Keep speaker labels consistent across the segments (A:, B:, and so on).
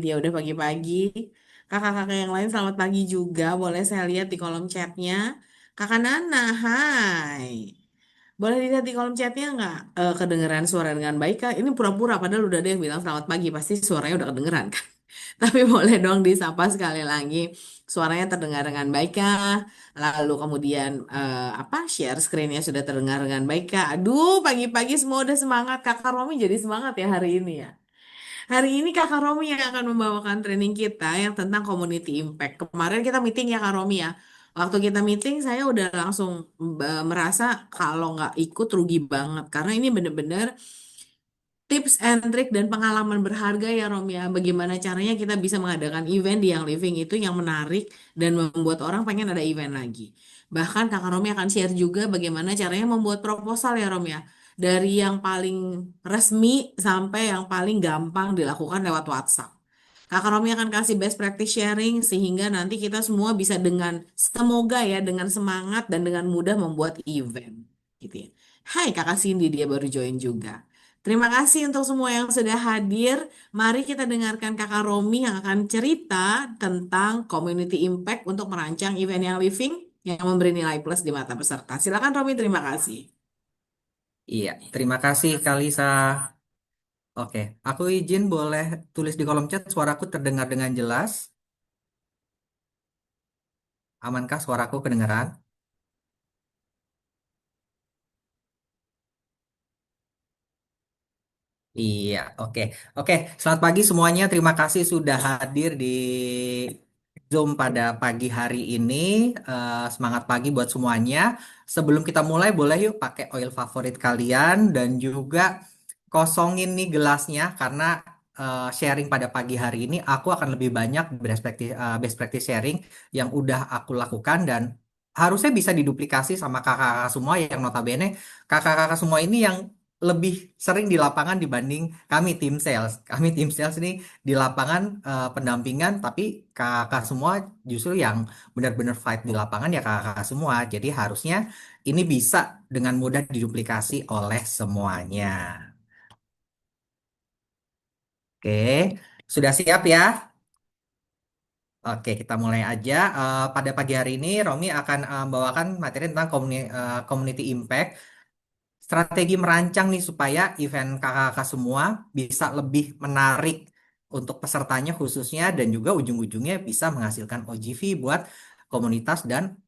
A: Dia udah pagi-pagi. Kakak-kakak yang lain selamat pagi juga. Boleh saya lihat di kolom chatnya. Kakak Nana, hai. Boleh dilihat di kolom chatnya nggak? Kedengeran suara dengan baik kah? Ini pura-pura, padahal udah ada yang bilang selamat pagi. Pasti suaranya udah kedengeran kan? Tapi boleh dong disapa sekali lagi. Suaranya terdengar dengan baik kah? Lalu kemudian apa? Share screen-nya sudah terdengar dengan baik kah? Aduh, pagi-pagi semua udah semangat. Kakak Romi jadi semangat ya hari ini ya. Hari ini Kakak Romi yang akan membawakan training kita yang tentang community impact. Kemarin kita meeting ya Kak Romi ya. Waktu kita meeting saya udah langsung merasa kalau nggak ikut rugi banget. Karena ini bener-bener tips and trick dan pengalaman berharga ya Romi ya. Bagaimana caranya kita bisa mengadakan event di yang living itu yang menarik dan membuat orang pengen ada event lagi. Bahkan Kakak Romi akan share juga bagaimana caranya membuat proposal ya Romi ya. Dari yang paling resmi sampai yang paling gampang dilakukan lewat WhatsApp. Kakak Romi akan kasih best practice sharing sehingga nanti kita semua bisa dengan semoga ya dengan semangat dan dengan mudah membuat event gitu ya. Hai Kakak Cindy dia baru join juga. Terima kasih untuk semua yang sudah hadir. Mari kita dengarkan Kakak Romi yang akan cerita tentang community impact untuk merancang event yang living yang memberi nilai plus di mata peserta. Silakan Romi, terima kasih.
B: Iya, terima kasih Kalisa. Oke, aku izin boleh tulis di kolom chat suaraku terdengar dengan jelas. Amankah suaraku kedengaran? Iya, oke. Oke, selamat pagi semuanya. Terima kasih sudah hadir di Zoom pada pagi hari ini. Semangat pagi buat semuanya. Sebelum kita mulai, boleh yuk pakai oil favorit kalian dan juga kosongin nih gelasnya karena sharing pada pagi hari ini aku akan lebih banyak best practice sharing yang udah aku lakukan dan harusnya bisa diduplikasi sama kakak-kakak semua yang notabene kakak-kakak semua ini yang lebih sering di lapangan dibanding kami tim sales. Kami tim sales ini di lapangan pendampingan, tapi kakak semua justru yang benar-benar fight di lapangan ya kakak semua. Jadi harusnya ini bisa dengan mudah diduplikasi oleh semuanya. Oke, sudah siap ya? Oke, kita mulai aja. Pada pagi hari ini, Romi akan membawakan materi tentang community impact. Strategi merancang nih supaya event kakak-kakak semua bisa lebih menarik untuk pesertanya khususnya dan juga ujung-ujungnya bisa menghasilkan OGV buat komunitas dan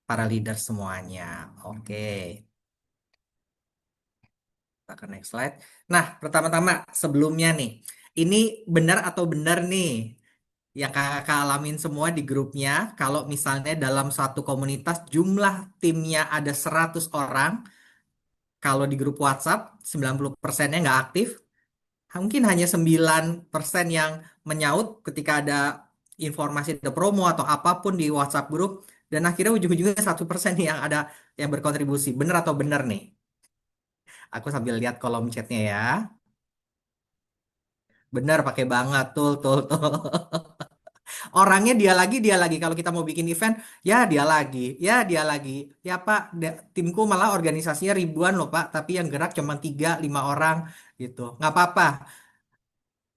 B: para leader semuanya. Oke, kita ke next slide. Nah, pertama-tama sebelumnya nih, ini benar atau benar nih yang kakak-kakak alamin semua di grupnya kalau misalnya dalam satu komunitas jumlah timnya ada 100 orang, kalau di grup WhatsApp 90%-nya nggak aktif, mungkin hanya 9% yang menyaut ketika ada informasi ada promo atau apapun di WhatsApp grup dan akhirnya ujung-ujungnya 1% yang ada yang berkontribusi. Bener atau bener nih? Aku sambil lihat kolom chatnya ya. Bener pakai banget, tul. Orangnya dia lagi. Kalau kita mau bikin event, ya dia lagi. Ya Pak, timku malah organisasinya ribuan loh Pak, tapi yang gerak cuma 3, 5 orang gitu. Nggak apa-apa.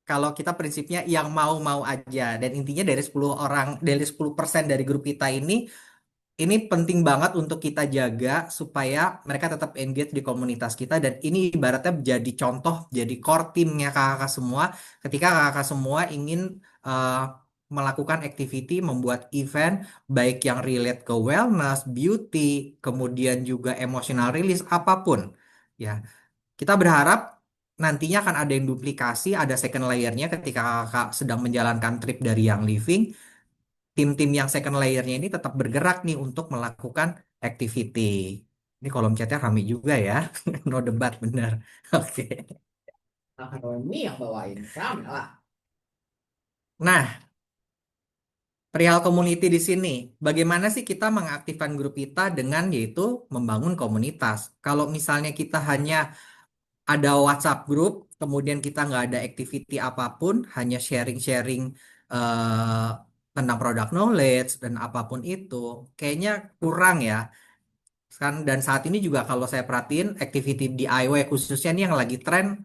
B: Kalau kita prinsipnya yang mau-mau aja dan intinya dari 10 orang dari 10% dari grup kita ini penting banget untuk kita jaga supaya mereka tetap engage di komunitas kita dan ini ibaratnya jadi contoh jadi core timnya kakak semua ketika kakak semua ingin eh, melakukan activity membuat event baik yang relate ke wellness, beauty, kemudian juga emotional release apapun ya kita berharap nantinya akan ada yang duplikasi, ada second layernya ketika kakak sedang menjalankan trip dari yang living. Tim-tim yang second layernya ini tetap bergerak nih untuk melakukan activity. Ini kolom chatnya rame juga ya. No debat bener. Oke.
A: Nah, Romi yang bawain. Rame lah.
B: Nah, perihal community di sini, bagaimana sih kita mengaktifkan grup kita dengan yaitu membangun komunitas? Kalau misalnya kita hanya ada WhatsApp group, kemudian kita nggak ada activity apapun, hanya sharing-sharing tentang product knowledge dan apapun itu, kayaknya kurang ya. Kan dan saat ini juga kalau saya perhatiin activity DIY khususnya nih yang lagi tren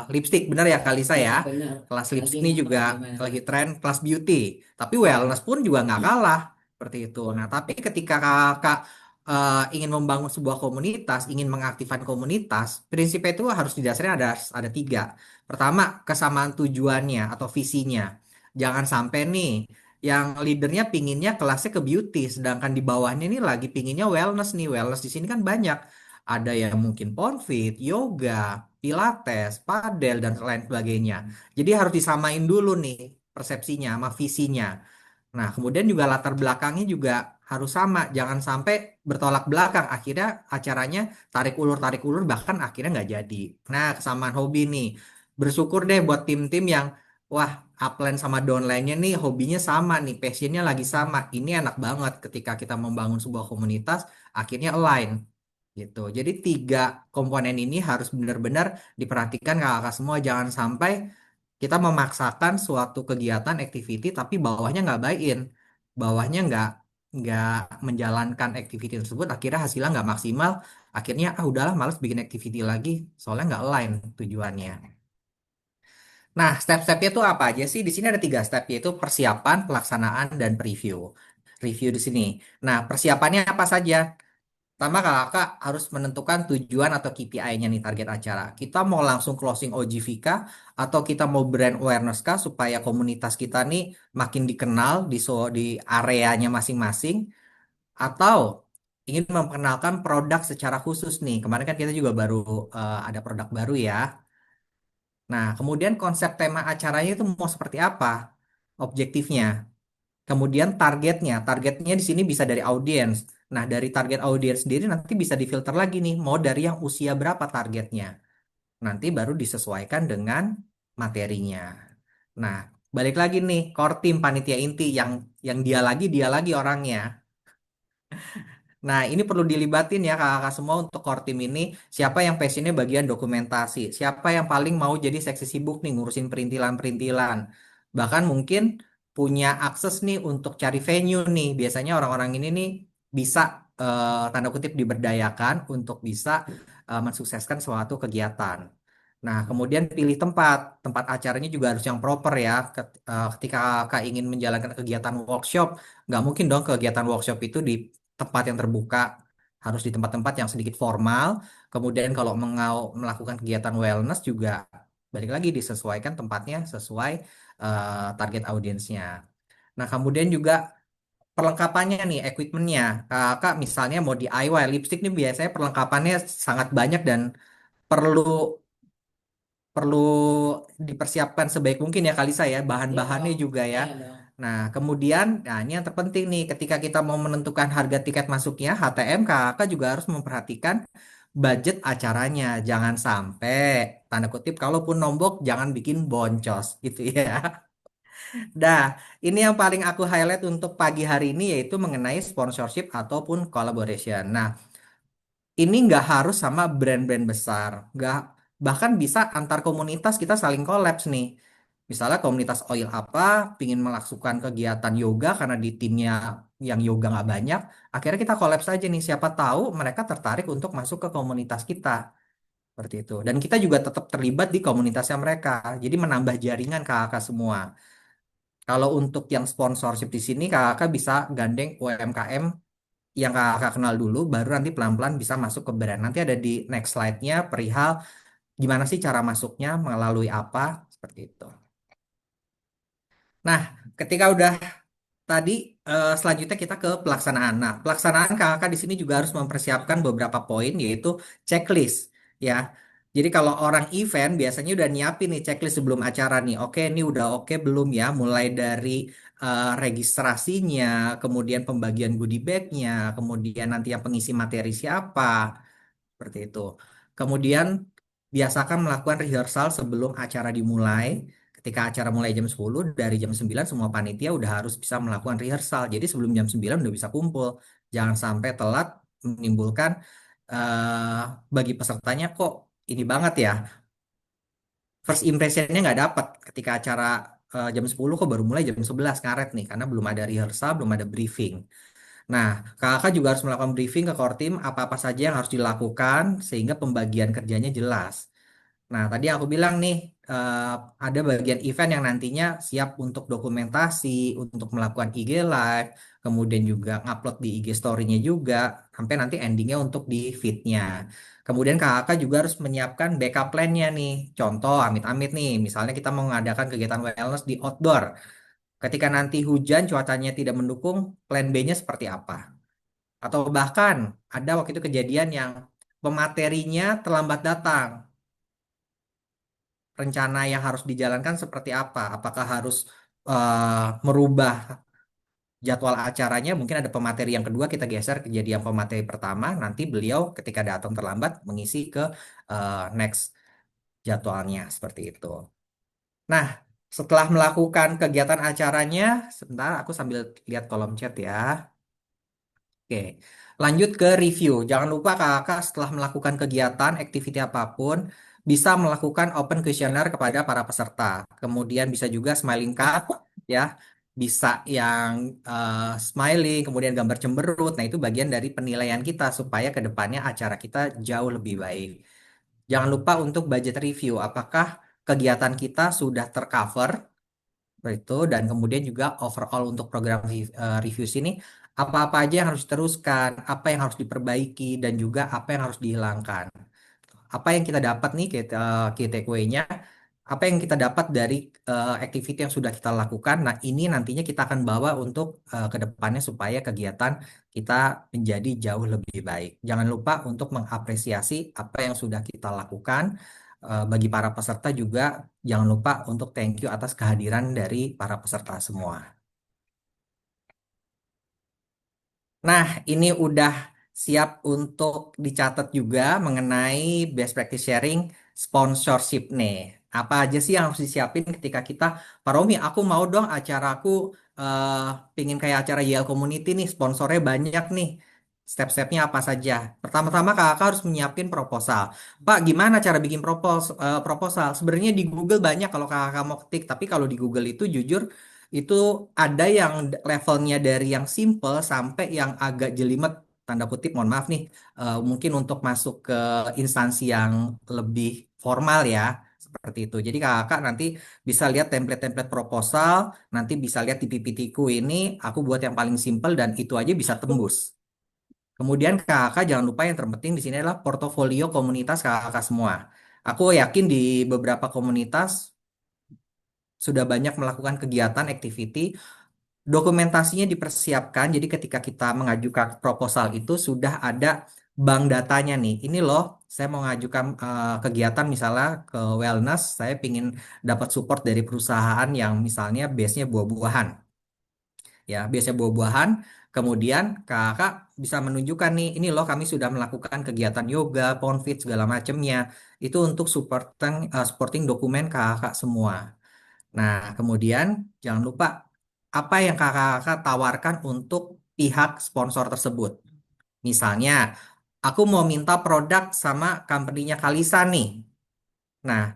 B: lipstick, bener ya Kalisa
A: Ya,
B: ya.
A: bener.
B: Kelas
A: Lagi
B: lipstick ini juga
A: nge-viral.
B: lagi tren kelas beauty. Tapi wellness pun juga nggak kalah seperti itu. Nah, tapi ketika kakak ingin membangun sebuah komunitas, ingin mengaktifkan komunitas, prinsipnya itu harus didasarkan ada tiga. Pertama, kesamaan tujuannya atau visinya. Jangan sampai nih yang leadernya pinginnya kelasnya ke beauty, sedangkan di bawahnya ini lagi pinginnya wellness nih. Wellness di sini kan banyak. Ada yang mungkin ponfit, yoga, pilates, padel, dan lain sebagainya. Jadi harus disamain dulu nih persepsinya sama visinya. Nah, kemudian juga latar belakangnya juga harus sama. Jangan sampai bertolak belakang. Akhirnya acaranya tarik ulur, bahkan akhirnya nggak jadi. Nah, kesamaan hobi nih. Bersyukur deh buat tim-tim yang, wah, upline sama downline-nya nih hobinya sama nih, passionnya lagi sama. Ini enak banget ketika kita membangun sebuah komunitas, akhirnya align gitu. Jadi tiga komponen ini harus benar-benar diperhatikan kakak semua. Jangan sampai kita memaksakan suatu kegiatan activity tapi bawahnya nggak buy-in, bawahnya nggak menjalankan activity tersebut, akhirnya hasilnya nggak maksimal, akhirnya udahlah males bikin activity lagi soalnya nggak align tujuannya. Nah, step-stepnya tuh apa aja sih? Di sini ada tiga step, yaitu persiapan, pelaksanaan, dan preview. Review di sini. Nah, persiapannya apa saja? Pertama, kakak harus menentukan tujuan atau KPI-nya nih, target acara. Kita mau langsung closing OGV kah? Atau kita mau brand awareness kah? Supaya komunitas kita nih makin dikenal di areanya masing-masing. Atau ingin memperkenalkan produk secara khusus nih. Kemarin kan kita juga baru ada produk baru ya. Nah, kemudian konsep tema acaranya itu mau seperti apa? Objektifnya. Kemudian targetnya di sini bisa dari audiens. Nah, dari target audiens sendiri nanti bisa difilter lagi nih, mau dari yang usia berapa targetnya. Nanti baru disesuaikan dengan materinya. Nah, balik lagi nih, core team panitia inti yang dia lagi orangnya. Nah, ini perlu dilibatin ya kakak-kakak semua untuk core team ini. Siapa yang passionnya bagian dokumentasi? Siapa yang paling mau jadi seksi sibuk nih ngurusin perintilan-perintilan? Bahkan mungkin punya akses nih untuk cari venue nih. Biasanya orang-orang ini nih bisa tanda kutip diberdayakan untuk bisa mensukseskan suatu kegiatan. Nah, kemudian pilih tempat. Tempat acaranya juga harus yang proper ya. Ketika kakak ingin menjalankan kegiatan workshop, nggak mungkin dong kegiatan workshop itu di tempat yang terbuka, harus di tempat-tempat yang sedikit formal. Kemudian kalau mau melakukan kegiatan wellness juga balik lagi disesuaikan tempatnya sesuai target audiensnya. Nah, kemudian juga perlengkapannya nih, equipmentnya. Kak, misalnya mau DIY lipstick nih biasanya perlengkapannya sangat banyak dan perlu perlu dipersiapkan sebaik mungkin ya Kalisa ya,
A: Iya
B: bahan-bahannya
A: dong.
B: juga ya.
A: Iya dong.
B: Nah, kemudian, nah ini yang terpenting nih, ketika kita mau menentukan harga tiket masuknya, HTM, kakak juga harus memperhatikan budget acaranya. Jangan sampai, tanda kutip, kalaupun nombok, jangan bikin boncos gitu ya. Nah, ini yang paling aku highlight untuk pagi hari ini yaitu mengenai sponsorship ataupun collaboration. Nah, ini nggak harus sama brand-brand besar, nggak, bahkan bisa antar komunitas kita saling kolaps nih. Misalnya komunitas oil apa pingin melakukan kegiatan yoga karena di timnya yang yoga nggak banyak, akhirnya kita kolaps aja nih. Siapa tahu mereka tertarik untuk masuk ke komunitas kita seperti itu. Dan kita juga tetap terlibat di komunitasnya mereka. Jadi menambah jaringan kakak semua. Kalau untuk yang sponsorship di sini kakak bisa gandeng UMKM yang kakak kenal dulu, baru nanti pelan-pelan bisa masuk ke brand. Nanti ada di next slide-nya perihal gimana sih cara masuknya, melalui apa, seperti itu. Nah, ketika udah tadi, selanjutnya kita ke pelaksanaan. Nah, pelaksanaan kakak di sini juga harus mempersiapkan beberapa poin, yaitu checklist, ya. Jadi kalau orang event biasanya udah nyiapin nih checklist sebelum acara nih. Oke, ini udah oke belum ya? Mulai dari registrasinya, kemudian pembagian goodie bag-nya, kemudian nanti yang pengisi materi siapa, seperti itu. Kemudian biasakan melakukan rehearsal sebelum acara dimulai. Ketika acara mulai jam 10, dari jam 9 semua panitia udah harus bisa melakukan rehearsal. Jadi sebelum jam 9 udah bisa kumpul. Jangan sampai telat menimbulkan eh bagi pesertanya kok ini banget ya. First impressionnya nggak dapat ketika acara jam 10 kok baru mulai jam 11 ngaret nih karena belum ada rehearsal, belum ada briefing. Nah, kakak juga harus melakukan briefing ke core team apa-apa saja yang harus dilakukan sehingga pembagian kerjanya jelas. Nah, tadi aku bilang nih, eh, ada bagian event yang nantinya siap untuk dokumentasi, untuk melakukan IG Live, kemudian juga ngupload di IG Story-nya juga, sampai nanti endingnya untuk di feed-nya. Kemudian kakak juga harus menyiapkan backup plan-nya nih. Contoh, amit-amit nih, misalnya kita mau mengadakan kegiatan wellness di outdoor. Ketika nanti hujan, cuacanya tidak mendukung, plan B-nya seperti apa? Atau bahkan ada waktu itu kejadian yang pematerinya terlambat datang, rencana yang harus dijalankan seperti apa? Apakah harus merubah jadwal acaranya? Mungkin ada pemateri yang kedua kita geser ke jadi yang pemateri pertama. Nanti beliau ketika datang terlambat mengisi ke next jadwalnya seperti itu. Nah, setelah melakukan kegiatan acaranya, sebentar aku sambil lihat kolom chat ya. Oke, lanjut ke review. Jangan lupa kakak setelah melakukan kegiatan, activity apapun, bisa melakukan open questionnaire kepada para peserta. Kemudian bisa juga smiling card, ya. Bisa yang smiling, kemudian gambar cemberut. Nah, itu bagian dari penilaian kita supaya ke depannya acara kita jauh lebih baik. Jangan lupa untuk budget review. Apakah kegiatan kita sudah tercover itu dan kemudian juga overall untuk program review sini apa-apa aja yang harus diteruskan, apa yang harus diperbaiki dan juga apa yang harus dihilangkan. Apa yang kita dapat nih key takeaway-nya, apa yang kita dapat dari activity yang sudah kita lakukan. Nah, ini nantinya kita akan bawa untuk ke depannya supaya kegiatan kita menjadi jauh lebih baik. Jangan lupa untuk mengapresiasi apa yang sudah kita lakukan. Bagi para peserta juga jangan lupa untuk thank you atas kehadiran dari para peserta semua. Nah, ini udah siap untuk dicatat juga mengenai best practice sharing sponsorship nih. Apa aja sih yang harus disiapin ketika kita, Pak Romi, aku mau dong acaraku eh pingin kayak acara YL Community nih, sponsornya banyak nih. Step-stepnya apa saja? Pertama-tama kakak harus menyiapin proposal. Pak, gimana cara bikin proposal? Sebenarnya di Google banyak kalau kakak mau ketik, tapi kalau di Google itu jujur itu ada yang levelnya dari yang simple sampai yang agak jelimet, tanda kutip, mohon maaf nih, mungkin untuk masuk ke instansi yang lebih formal ya, seperti itu. Jadi kakak nanti bisa lihat template-template proposal, nanti bisa lihat di PPT ku ini, aku buat yang paling simple dan itu aja bisa tembus. Kemudian kakak jangan lupa yang terpenting di sini adalah portofolio komunitas kakak semua. Aku yakin di beberapa komunitas sudah banyak melakukan kegiatan, activity, dokumentasinya dipersiapkan. Jadi ketika kita mengajukan proposal itu sudah ada bank datanya nih. Ini loh, saya mau mengajukan kegiatan misalnya ke wellness, saya ingin dapat support dari perusahaan yang misalnya base-nya buah-buahan. Ya, biasanya buah-buahan. Kemudian kakak bisa menunjukkan nih, ini loh kami sudah melakukan kegiatan yoga, ponfit segala macamnya. Itu untuk supporting dokumen kakak semua. Nah, kemudian jangan lupa apa yang kakak-kakak tawarkan untuk pihak sponsor tersebut. Misalnya, aku mau minta produk sama company-nya Kalisa nih. Nah,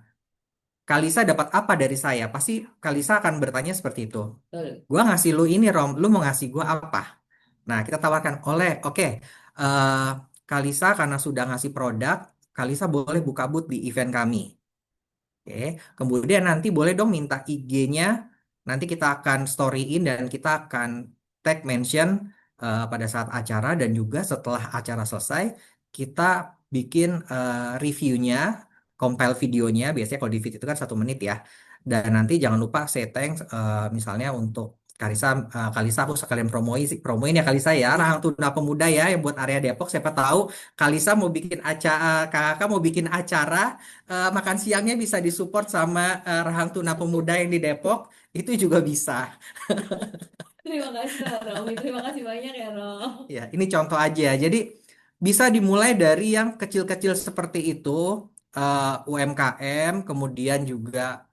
B: Kalisa dapat apa dari saya? Pasti Kalisa akan bertanya seperti itu. Gua ngasih lu ini, Rom, lu mau ngasih gua apa? Nah, kita tawarkan oke, eh, Kalisa karena sudah ngasih produk, Kalisa boleh buka booth di event kami. Oke, kemudian nanti boleh dong minta IG-nya. Nanti kita akan storyin dan kita akan tag mention pada saat acara dan juga setelah acara selesai kita bikin reviewnya, compile videonya. Biasanya kalau di video itu kan 1 menit ya. Dan nanti jangan lupa say thanks misalnya untuk Kalisa, Kalisa aku sekalian promoin ya Kalisa ya, Rahang Tuna Pemuda ya yang buat area Depok. Siapa tahu Kalisa mau bikin acara, kakak mau bikin acara makan siangnya bisa disupport sama Rahang Tuna Pemuda yang di Depok, itu juga bisa.
A: Terima kasih Kak Romi, terima kasih banyak ya Rom.
B: Ya, ini contoh aja. Jadi bisa dimulai dari yang kecil-kecil seperti itu, UMKM, kemudian juga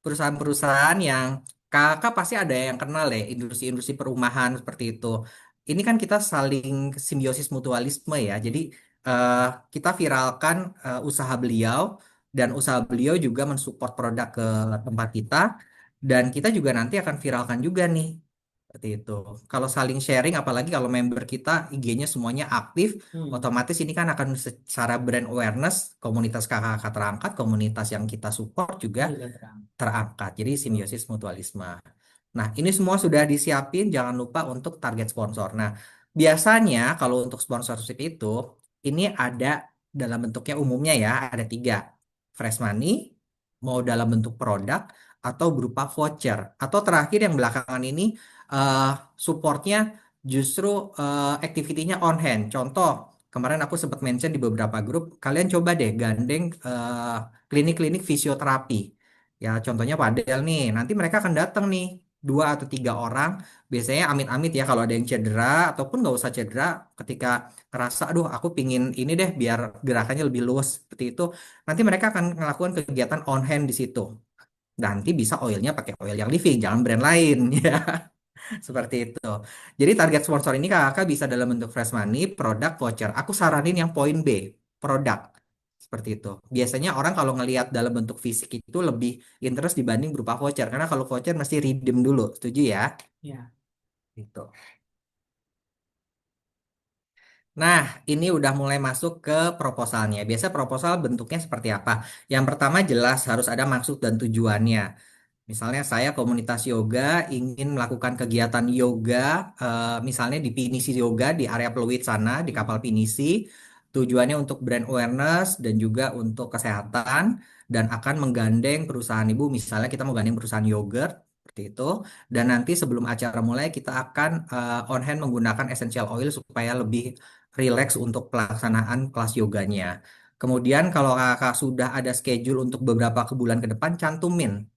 B: perusahaan-perusahaan yang kakak pasti ada yang kenal ya, industri-industri perumahan seperti itu. Ini kan kita saling simbiosis mutualisme ya. Jadi eh, kita viralkan usaha beliau dan usaha beliau juga mensupport produk ke tempat kita. Dan kita juga nanti akan viralkan juga nih. Seperti itu. Kalau saling sharing, apalagi kalau member kita IG-nya semuanya aktif, otomatis ini kan akan secara brand awareness, komunitas kakak-kakak terangkat, komunitas yang kita support juga terangkat. Jadi simbiosis mutualisme. Nah, ini semua sudah disiapin, jangan lupa untuk target sponsor. Nah, biasanya kalau untuk sponsorship itu, ini ada dalam bentuknya umumnya ya, ada tiga. Fresh money, mau dalam bentuk produk, atau berupa voucher. Atau terakhir yang belakangan ini, eh, supportnya justru activity-nya on hand. Contoh, kemarin aku sempat mention di beberapa grup, kalian coba deh gandeng klinik-klinik fisioterapi. Ya, contohnya padel nih. Nanti mereka akan datang nih, 2 atau 3 orang. Biasanya amit-amit ya kalau ada yang cedera ataupun nggak usah cedera. Ketika ngerasa, aduh aku pingin ini deh biar gerakannya lebih luas seperti itu. Nanti mereka akan melakukan kegiatan on hand di situ. Nanti bisa oilnya pakai oil yang living, jangan brand lain ya. Seperti itu. Jadi target sponsor ini kakak bisa dalam bentuk fresh money, produk, voucher. Aku saranin yang poin B, produk. Seperti itu. Biasanya orang kalau ngelihat dalam bentuk fisik itu lebih interest dibanding berupa voucher. Karena kalau voucher mesti redeem dulu. Setuju ya? Ya. Gitu. Nah, ini udah mulai masuk ke proposalnya. Biasa proposal bentuknya seperti apa? Yang pertama jelas harus ada maksud dan tujuannya. Misalnya saya komunitas yoga ingin melakukan kegiatan yoga, misalnya di Pinisi Yoga di area Pluit sana, di kapal Pinisi. Tujuannya untuk brand awareness dan juga untuk kesehatan dan akan menggandeng perusahaan ibu, misalnya kita mau gandeng perusahaan yogurt seperti itu. Dan nanti sebelum acara mulai kita akan on hand menggunakan essential oil supaya lebih rileks untuk pelaksanaan kelas yoganya. Kemudian kalau kakak sudah ada schedule untuk beberapa bulan ke depan, cantumin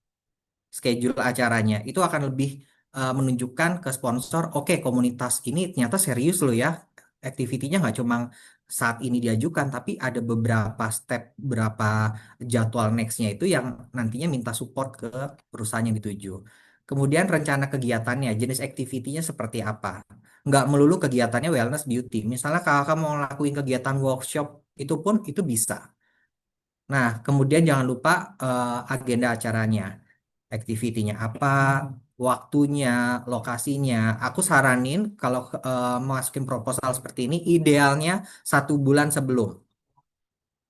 B: schedule acaranya. Itu akan lebih menunjukkan ke sponsor, oke komunitas ini ternyata serius loh ya. Aktivitinya nggak cuma saat ini diajukan, tapi ada beberapa step, berapa jadwal nextnya itu yang nantinya minta support ke perusahaan yang dituju. Kemudian rencana kegiatannya, jenis aktivitinya seperti apa. Nggak melulu kegiatannya wellness beauty. Misalnya kakak mau ngelakuin kegiatan workshop, itu pun itu bisa. Nah, kemudian jangan lupa agenda acaranya, activity-nya apa, waktunya, lokasinya. Aku saranin kalau masukin proposal seperti ini, idealnya 1 bulan sebelum.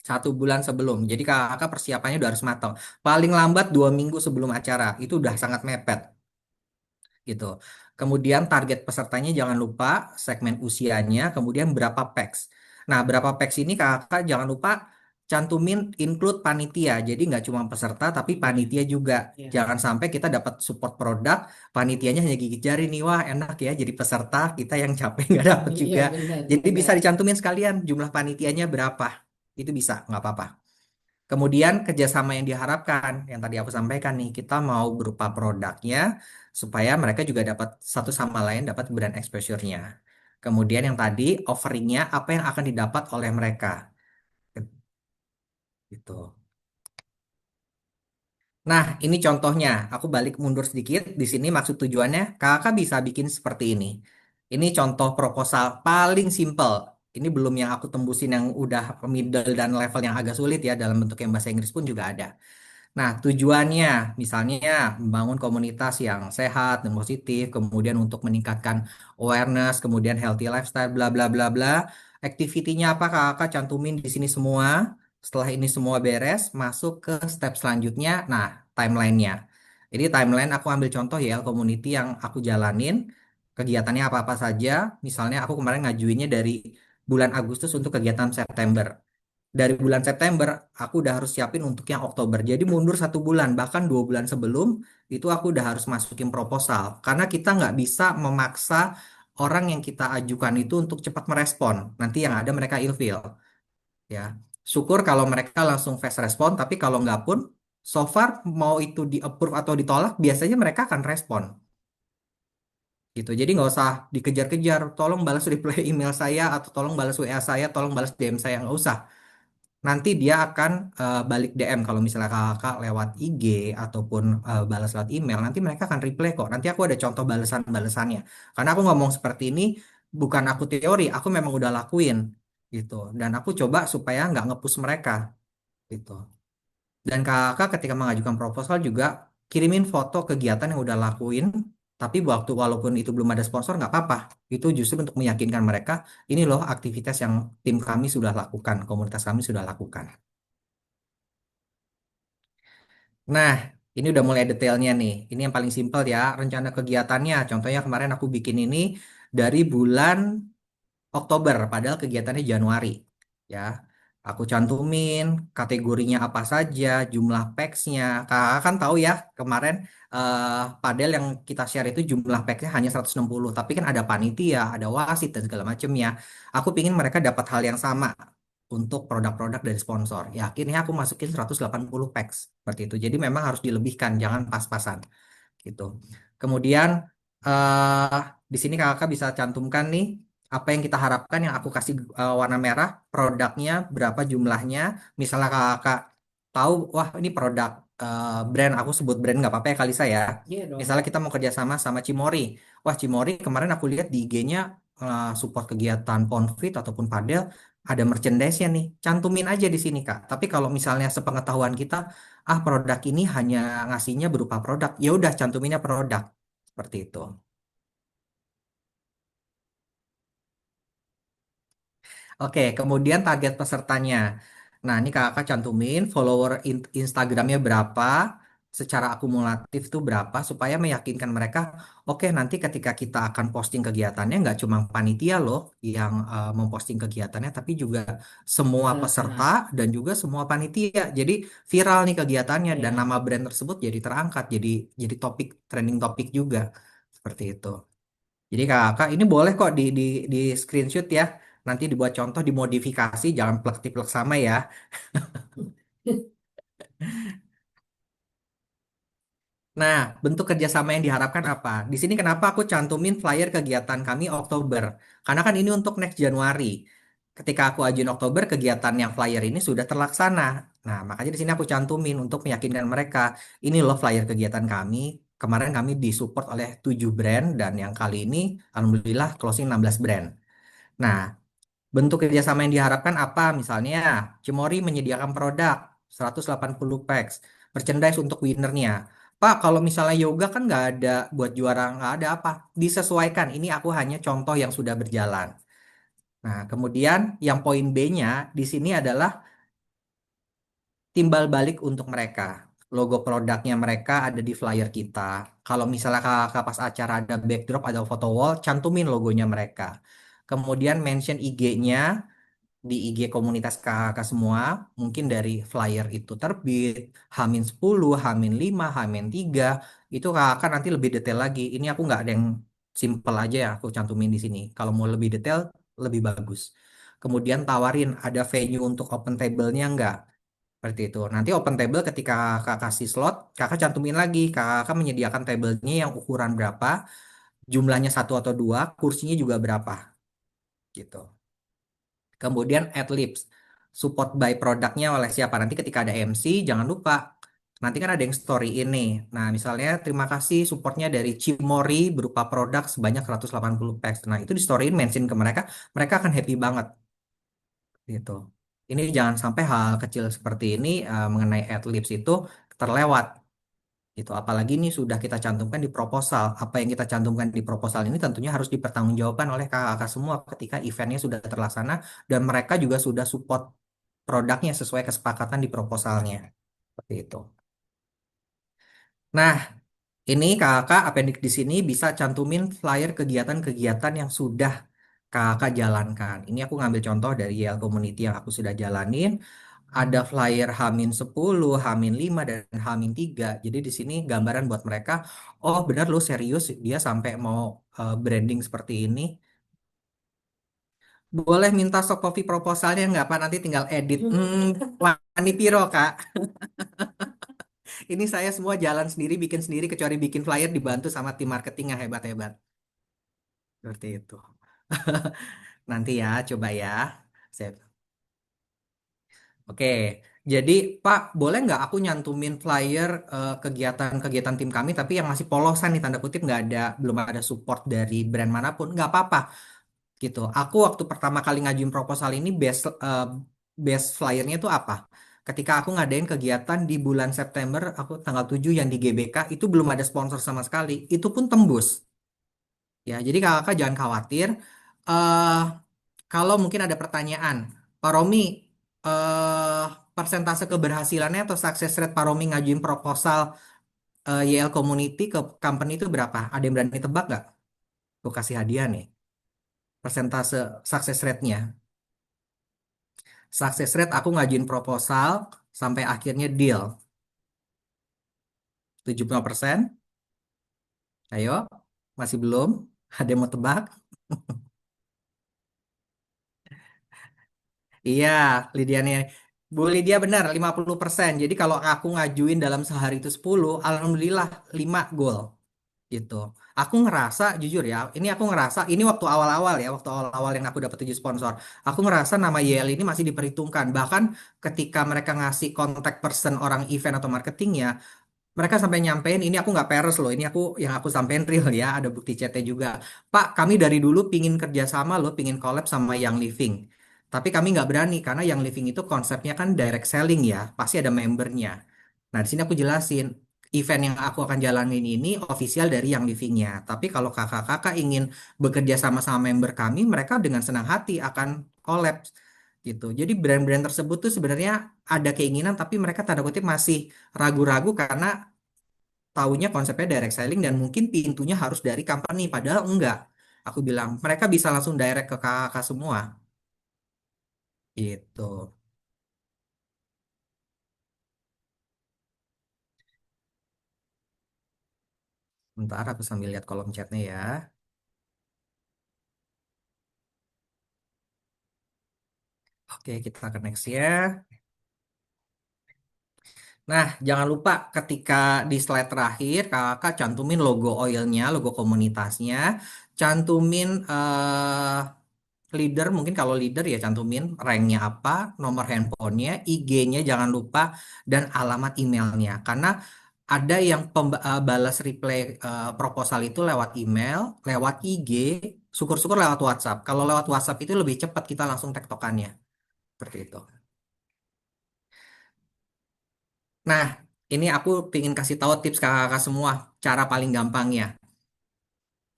B: 1 bulan sebelum. Jadi kakak persiapannya udah harus matang. Paling lambat 2 minggu sebelum acara. Itu udah sangat mepet gitu. Kemudian target pesertanya jangan lupa segmen usianya, kemudian berapa packs. Nah, berapa packs ini kakak jangan lupa cantumin include panitia. Jadi nggak cuma peserta tapi panitia juga. Jangan sampai kita dapat support produk, panitianya hanya gigit jari nih, wah enak ya jadi peserta, kita yang capek nggak dapet juga. Jadi bisa dicantumin sekalian jumlah panitianya berapa. Itu bisa, nggak apa-apa. Kemudian kerjasama yang diharapkan, yang tadi aku sampaikan nih, kita mau berupa produknya supaya mereka juga dapat satu sama lain dapat brand exposure-nya. Kemudian yang tadi offeringnya apa yang akan didapat oleh mereka, gitu. Nah, ini contohnya. Aku balik mundur sedikit. Di sini maksud tujuannya, kakak bisa bikin seperti ini. Ini contoh proposal paling simple. Ini belum yang aku tembusin yang udah middle dan level yang agak sulit ya. Dalam bentuk yang bahasa Inggris pun juga ada. Nah, tujuannya misalnya membangun komunitas yang sehat dan positif, kemudian untuk meningkatkan awareness, kemudian healthy lifestyle, bla bla bla bla. Activity-nya apa kakak cantumin di sini semua. Setelah ini semua beres, masuk ke step selanjutnya. Nah, timelinenya. Jadi timeline aku ambil contoh ya community yang aku jalanin, kegiatannya apa-apa saja. Misalnya aku kemarin ngajuinnya dari bulan Agustus untuk kegiatan September. Dari bulan September aku udah harus siapin untuk yang Oktober. Jadi mundur 1 bulan, bahkan 2 bulan sebelum itu aku udah harus masukin proposal. Karena kita nggak bisa memaksa orang yang kita ajukan itu untuk cepat merespon. Nanti yang ada mereka ilfeel, ya. Syukur kalau mereka langsung fast respon, tapi kalau nggak pun, so far mau itu di approve atau ditolak, biasanya mereka akan respon. Gitu. Jadi nggak usah dikejar-kejar, tolong balas reply email saya atau tolong balas WA saya, tolong balas DM saya, nggak usah. Nanti dia akan balik DM kalau misalnya kakak lewat IG ataupun balas lewat email, nanti mereka akan reply kok. Nanti aku ada contoh balasan-balasannya. Karena aku ngomong seperti ini bukan aku teori, aku memang udah lakuin gitu. Dan aku coba supaya nggak nge-push mereka gitu. Dan kakak ketika mengajukan proposal juga kirimin foto kegiatan yang udah lakuin, tapi waktu walaupun itu belum ada sponsor nggak apa-apa. Itu justru untuk meyakinkan mereka, ini loh aktivitas yang tim kami sudah lakukan, komunitas kami sudah lakukan. Nah, ini udah mulai detailnya nih. Ini yang paling simpel ya, rencana kegiatannya. Contohnya kemarin aku bikin ini dari bulan Oktober, padahal kegiatannya Januari. Ya, aku cantumin kategorinya apa saja, jumlah packsnya. Kakak kan tahu ya, kemarin padel yang kita share itu jumlah packsnya hanya 160, tapi kan ada panitia, ada wasit dan segala macamnya. Aku pingin mereka dapat hal yang sama untuk produk-produk dari sponsor. Ya, akhirnya aku masukin 180 packs seperti itu. Jadi memang harus dilebihkan, jangan pas-pasan gitu. Kemudian eh di sini kakak bisa cantumkan nih apa yang kita harapkan yang aku kasih warna merah produknya berapa jumlahnya. Misalnya kakak tahu, wah ini produk brand, aku sebut brand nggak apa-apa ya kali saya.
A: Iya dong.
B: Misalnya kita mau kerjasama sama Cimori. Wah Cimori kemarin aku lihat di IG-nya support kegiatan Ponfit ataupun Padel ada merchandise-nya nih. Cantumin aja di sini Kak. Tapi kalau misalnya sepengetahuan kita, ah produk ini hanya ngasihnya berupa produk, ya udah cantuminnya produk seperti itu. Oke, kemudian target pesertanya. Nah, ini kakak cantumin follower Instagramnya berapa, secara akumulatif tuh berapa, supaya meyakinkan mereka, oke nanti ketika kita akan posting kegiatannya, nggak cuma panitia loh yang memposting kegiatannya, tapi juga semua peserta
A: Peserta.
B: dan juga semua panitia. Jadi viral nih kegiatannya dan
A: Ya.
B: nama brand tersebut jadi terangkat, jadi topik trending topik juga seperti itu. Jadi kakak ini boleh kok di screenshot ya. Nanti dibuat contoh, dimodifikasi, jangan plek-plek sama ya. Nah, bentuk kerjasama yang diharapkan apa? Di sini kenapa aku cantumin flyer kegiatan kami Oktober? Karena kan ini untuk next Januari. Ketika aku ajuin Oktober, kegiatan yang flyer ini sudah terlaksana. Nah, makanya di sini aku cantumin untuk meyakinkan mereka, ini loh flyer kegiatan kami. Kemarin kami disupport oleh 7 brand dan yang kali ini alhamdulillah closing 16 brand. Nah, bentuk kerjasama yang diharapkan apa? Misalnya, Cemori menyediakan produk 180 packs, merchandise untuk winernya. Pak, kalau misalnya yoga kan nggak ada buat juara, nggak ada apa. Disesuaikan, ini aku hanya contoh yang sudah berjalan. Nah, kemudian yang poin B-nya di sini adalah timbal balik untuk mereka. Logo produknya mereka ada di flyer kita. Kalau misalnya kakak pas acara ada backdrop, ada photo wall, cantumin logonya mereka. Kemudian mention IG-nya di IG komunitas kakak semua, mungkin dari flyer itu terbit, H-10, H-5, H-3, itu kakak nanti lebih detail lagi. Ini aku nggak ada yang simple aja ya, aku cantumin di sini. Kalau mau lebih detail, lebih bagus. Kemudian tawarin ada venue untuk open table-nya nggak? Seperti itu. Nanti open table ketika kakak kasih slot, kakak cantumin lagi, kakak menyediakan tablenya yang ukuran berapa, jumlahnya satu atau dua, kursinya juga berapa, gitu. Kemudian adlibs, support by produknya oleh siapa. Nanti ketika ada MC, jangan lupa. Nanti kan ada yang story ini. Nah, misalnya terima kasih supportnya dari Cimori berupa produk sebanyak 180 packs. Nah, itu di storyin, mention ke mereka, mereka akan happy banget gitu. Ini jangan sampai hal kecil seperti ini mengenai adlibs itu terlewat gitu. Apalagi ini sudah kita cantumkan di proposal. Apa yang kita cantumkan di proposal ini tentunya harus dipertanggungjawabkan oleh kakak-kakak semua ketika eventnya sudah terlaksana dan mereka juga sudah support produknya sesuai kesepakatan di proposalnya. Seperti itu. Nah, ini kakak appendix di sini bisa cantumin flyer kegiatan-kegiatan yang sudah kakak jalankan. Ini aku ngambil contoh dari Yale Community yang aku sudah jalanin. Ada flyer H-10, H-5, dan H-3. Jadi di sini gambaran buat mereka, oh benar loh serius dia sampai mau branding seperti ini. Boleh minta soft copy proposalnya nggak Pak? Nanti tinggal edit. Wani piro Kak. Ini saya semua jalan sendiri, bikin sendiri, kecuali bikin flyer dibantu sama tim marketing yang hebat-hebat. Seperti itu. Nanti ya, coba ya. Saya Oke, jadi Pak, boleh nggak aku nyantumin flyer kegiatan-kegiatan tim kami, tapi yang masih polosan nih tanda kutip nggak ada, belum ada support dari brand manapun, nggak apa-apa gitu. Aku waktu pertama kali ngajuin proposal ini base flyernya itu apa? Ketika aku ngadain kegiatan di bulan September, aku tanggal 7 yang di GBK, itu belum ada sponsor sama sekali. Itu pun tembus. Ya, jadi kakak jangan khawatir. eh Kalau mungkin ada pertanyaan, Pak Romi, eh persentase keberhasilannya atau success rate Pak Romi ngajuin proposal YL Community ke company itu berapa? Ada yang berani tebak nggak? Gue kasih hadiah nih. Persentase success rate-nya. Success rate aku ngajuin proposal sampai akhirnya deal. 70%. Ayo, masih belum? Ada yang mau tebak? Iya, Lydia nih. Bu Lydia benar, 50%. Jadi kalau aku ngajuin dalam sehari itu 10, alhamdulillah 5 gol gitu. Aku ngerasa, jujur ya, ini aku ngerasa, ini waktu awal-awal ya, waktu awal-awal yang aku dapat 7 sponsor. Aku ngerasa nama YL ini masih diperhitungkan. Bahkan ketika mereka ngasih kontak person orang event atau marketingnya, mereka sampai nyampein ini aku nggak peres loh, ini aku yang aku sampein real ya, ada bukti chatnya juga. Pak, kami dari dulu pingin kerja sama loh, pingin collab sama Young Living. Tapi kami nggak berani karena Young Living itu konsepnya kan direct selling ya, pasti ada membernya. Nah di sini aku jelasin, event yang aku akan jalanin ini official dari Young Livingnya. Tapi kalau kakak-kakak ingin bekerja sama sama member kami, mereka dengan senang hati akan collab gitu. Jadi brand-brand tersebut tuh sebenarnya ada keinginan tapi mereka tanda kutip masih ragu-ragu karena taunya konsepnya direct selling dan mungkin pintunya harus dari company padahal enggak. Aku bilang mereka bisa langsung direct ke kakak semua gitu. Bentar aku sambil lihat kolom chatnya ya. Oke, kita ke next ya. Nah, jangan lupa ketika di slide terakhir kakak cantumin logo oilnya, logo komunitasnya, cantumin leader, mungkin kalau leader ya cantumin ranknya apa, nomor handphonenya, IG-nya jangan lupa, dan alamat emailnya. Karena ada yang balas reply proposal itu lewat email, lewat IG, syukur-syukur lewat WhatsApp. Kalau lewat WhatsApp itu lebih cepat kita langsung tektokannya. Seperti itu. Nah, ini aku ingin kasih tahu tips kakak-kakak semua, cara paling gampangnya.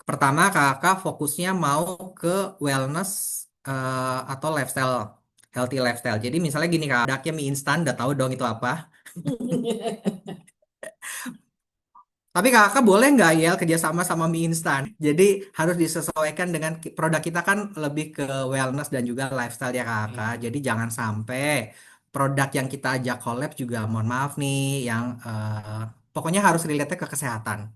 B: Pertama, kakak fokusnya mau ke wellness atau lifestyle, healthy lifestyle. Jadi misalnya gini kak, produknya mie instan, udah tahu dong itu apa. Tapi kakak boleh nggak ya kerjasama sama mie instan? Jadi harus disesuaikan dengan produk kita kan lebih ke wellness dan juga lifestyle ya kakak. Jadi jangan sampai produk yang kita ajak collab juga, mohon maaf nih, yang pokoknya harus relate ke kesehatan,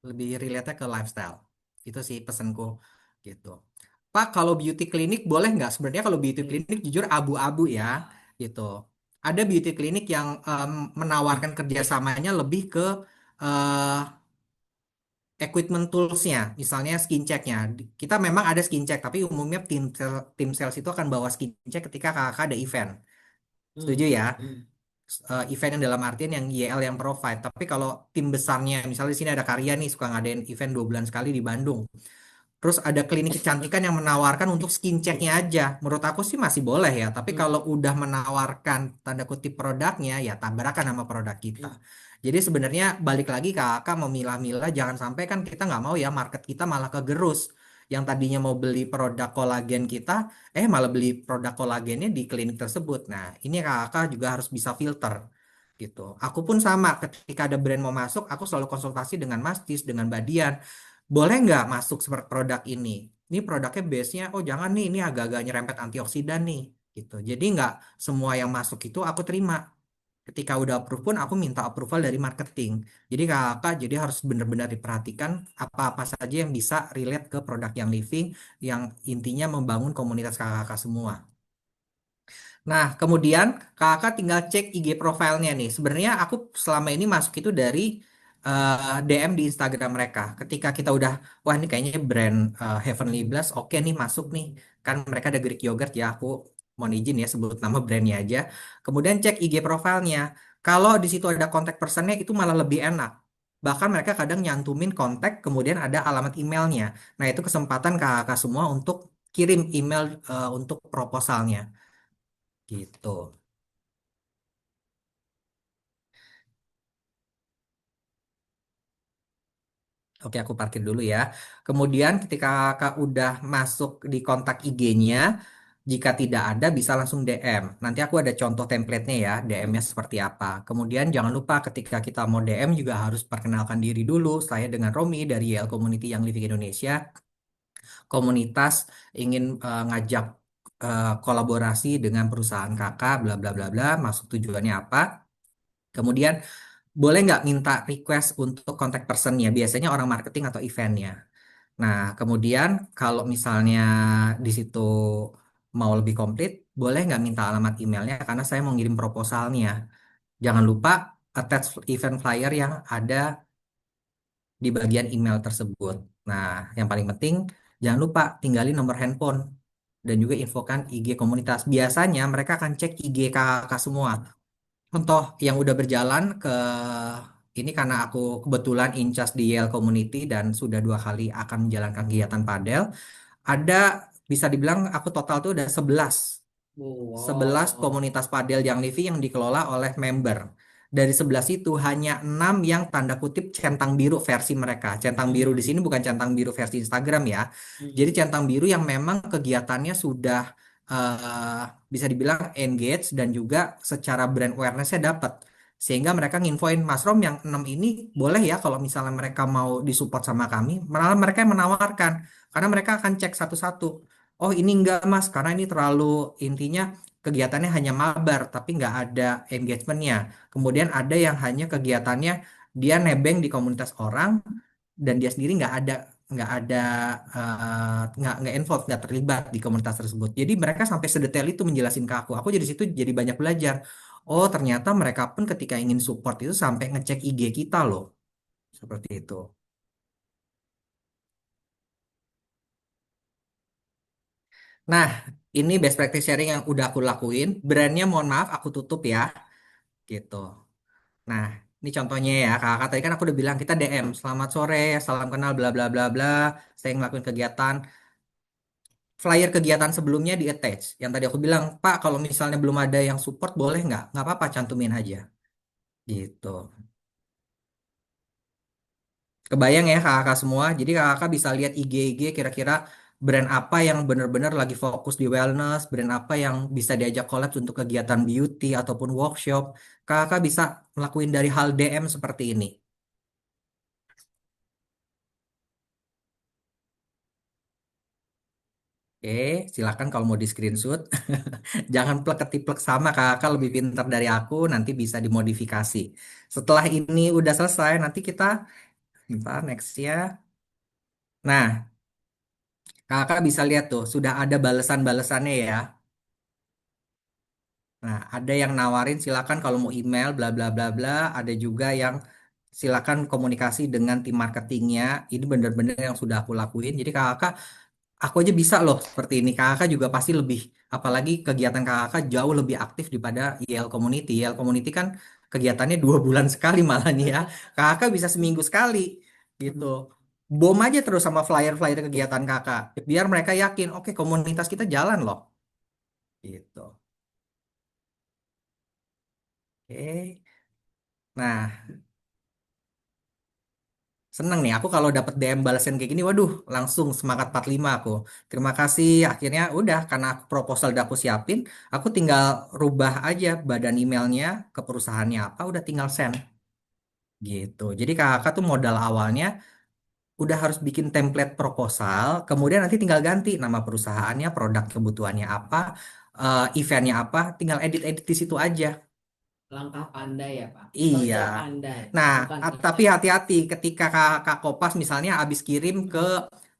B: lebih relate ke lifestyle. Itu sih pesanku gitu. Pak, kalau beauty clinic boleh nggak? Sebenarnya kalau beauty clinic jujur abu-abu ya gitu. Ada beauty clinic yang menawarkan kerjasamanya lebih ke eh, equipment toolsnya, misalnya skin checknya. Kita memang ada skin check, tapi umumnya tim sales itu akan bawa skin check ketika kakak ada event. Setuju ya? Event yang dalam artian yang YL yang provide. Tapi kalau tim besarnya, misalnya di sini ada Karya nih suka ngadain event 2 bulan sekali di Bandung. Terus ada klinik kecantikan yang menawarkan untuk skin checknya aja. Menurut aku sih masih boleh ya. Tapi kalau udah menawarkan tanda kutip produknya, ya tabrakan sama produk kita. Jadi sebenarnya balik lagi kakak memilah-milah. Jangan sampai kan kita nggak mau ya market kita malah kegerus. Yang tadinya mau beli produk kolagen kita, malah beli produk kolagennya di klinik tersebut. Nah, ini kakak juga harus bisa filter gitu. Aku pun sama ketika ada brand mau masuk, aku selalu konsultasi dengan Mas Tis, dengan Badian boleh nggak masuk seperti produk ini? Ini produknya base-nya, oh jangan nih, ini agak-agak nyerempet antioksidan nih, gitu. Jadi nggak semua yang masuk itu aku terima. Ketika udah approve pun aku minta approval dari marketing. Jadi kakak jadi harus benar-benar diperhatikan apa-apa saja yang bisa relate ke produk yang living, yang intinya membangun komunitas kakak-kakak semua. Nah, kemudian kakak tinggal cek IG profilnya nih. Sebenarnya aku selama ini masuk itu dari DM di Instagram mereka. Ketika kita udah, wah ini kayaknya brand Heavenly Blast, oke nih masuk nih. Kan mereka ada Greek yogurt ya, aku mohon izin ya sebut nama brandnya aja. Kemudian cek IG profilnya. Kalau di situ ada kontak personnya itu malah lebih enak. Bahkan mereka kadang nyantumin kontak, kemudian ada alamat emailnya. Nah, itu kesempatan kakak semua untuk kirim email untuk proposalnya. Gitu. Oke, aku parkir dulu ya. Kemudian ketika kakak udah masuk di kontak IG-nya, jika tidak ada bisa langsung DM. Nanti aku ada contoh template-nya ya, DM-nya
A: Hmm.
B: seperti apa. Kemudian jangan lupa ketika kita mau DM juga harus perkenalkan diri dulu. Saya dengan Romi dari YL Community Young Living Indonesia, komunitas ingin ngajak kolaborasi dengan perusahaan kakak, bla bla bla bla, masuk tujuannya apa. Kemudian boleh nggak minta request untuk contact personnya, biasanya orang marketing atau eventnya. Nah, kemudian kalau misalnya di situ mau lebih komplit, boleh nggak minta alamat emailnya karena saya mau ngirim proposalnya. Jangan lupa attach event flyer yang ada di bagian email tersebut. Nah, yang paling penting jangan lupa tinggalin nomor handphone dan juga infokan IG komunitas. Biasanya mereka akan cek IG kakak semua. Contoh yang udah berjalan ke ini karena aku kebetulan in charge di Yale Community dan sudah 2 kali akan menjalankan kegiatan padel. Ada bisa dibilang aku total tuh ada 11
A: Wow.
B: komunitas padel yang living yang dikelola oleh member. Dari 11 itu hanya 6 yang tanda kutip centang biru versi mereka. Centang biru di
A: Hmm.
B: sini bukan centang biru versi Instagram ya. Jadi
A: Hmm.
B: centang biru yang memang kegiatannya sudah bisa dibilang engage dan juga secara brand awareness-nya dapat. Sehingga mereka nginfoin Mas Rom yang 6 ini boleh ya kalau misalnya mereka mau disupport sama kami. Malah mereka yang menawarkan. Karena mereka akan cek satu-satu. Oh ini enggak mas, karena ini terlalu intinya kegiatannya hanya mabar, tapi nggak ada engagementnya. Kemudian ada yang hanya kegiatannya dia nebeng di komunitas orang dan dia sendiri nggak ada nggak involved, nggak terlibat di komunitas tersebut. Jadi mereka sampai sedetail itu menjelasin ke aku. Aku jadi situ jadi banyak belajar. Oh ternyata mereka pun ketika ingin support itu sampai ngecek IG kita loh, seperti itu. Nah, ini best practice sharing yang udah aku lakuin. Brandnya mohon maaf aku tutup ya, gitu. Nah, ini contohnya ya, kakak tadi kan aku udah bilang kita DM, selamat sore, salam kenal, bla bla bla bla. Saya ngelakuin kegiatan, flyer kegiatan sebelumnya di attach. Yang tadi aku bilang, Pak, kalau misalnya belum ada yang support, boleh nggak? Nggak apa-apa, cantumin aja, gitu. Kebayang ya kakak semua. Jadi kakak bisa lihat IG kira-kira brand apa yang benar-benar lagi fokus di wellness, brand apa yang bisa diajak collab untuk kegiatan beauty ataupun workshop. Kakak bisa melakukan dari hal DM seperti ini. Oke, silakan kalau mau di screenshot. Jangan plek ketiplek sama kakak lebih pintar dari aku, nanti bisa dimodifikasi. Setelah ini udah selesai, nanti kita, bentar, next ya. Nah, kakak bisa lihat tuh, sudah ada balasan-balasannya ya. Nah, ada yang nawarin silakan kalau mau email bla bla bla bla, ada juga yang silakan komunikasi dengan tim marketingnya. Ini bener-bener yang sudah aku lakuin. Jadi kakak, aku aja bisa loh seperti ini. Kakak juga pasti lebih, apalagi kegiatan kakak jauh lebih aktif daripada YL Community. YL Community kan kegiatannya 2 bulan sekali malah nih ya. Kakak bisa seminggu sekali gitu. Bom aja terus sama flyer-flyer kegiatan kakak. Biar mereka yakin, oke komunitas kita jalan loh. Gitu. Oke. Nah, seneng nih aku kalau dapat DM balasan kayak gini, waduh, langsung semangat 45 aku. Terima kasih. Akhirnya udah karena proposal udah aku siapin, aku tinggal rubah aja badan emailnya ke perusahaannya apa, udah tinggal send gitu. Jadi kakak tuh modal awalnya udah harus bikin template proposal, kemudian nanti tinggal ganti nama perusahaannya, produk kebutuhannya apa, eventnya apa, tinggal edit-edit di situ aja.
A: Langkah pandai ya, Pak.
B: Iya.
A: Kerja pandai,
B: Nah,
A: bukan kerja.
B: tapi hati-hati ketika Kak Kopas misalnya habis kirim ke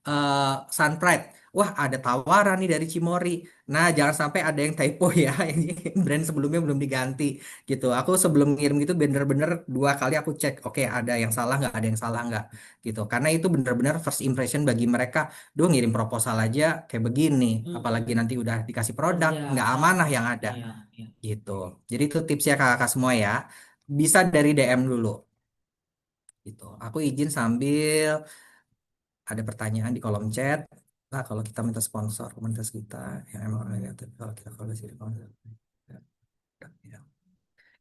B: eh, Sunpride. Wah, ada tawaran nih dari Cimori. Nah, jangan sampai ada yang typo ya. Ini brand sebelumnya belum diganti gitu. Aku sebelum ngirim gitu bener-bener 2 kali aku cek. Oke, ada yang salah nggak? Ada yang salah nggak? Gitu. Karena itu bener-bener first impression bagi mereka. Duh, ngirim proposal aja kayak begini. Apalagi
A: Mm-mm.
B: nanti udah dikasih produk,
A: Kerja,
B: nggak
A: Pak.
B: amanah yang ada
A: Iya, iya.
B: gitu. Jadi itu tipsnya kakak semua ya. Bisa dari DM dulu gitu. Aku izin sambil ada pertanyaan di kolom chat. Nah, kalau kita minta sponsor komunitas kita yang emang negatif, kalau kita kolaborasi di komunitas. Ya.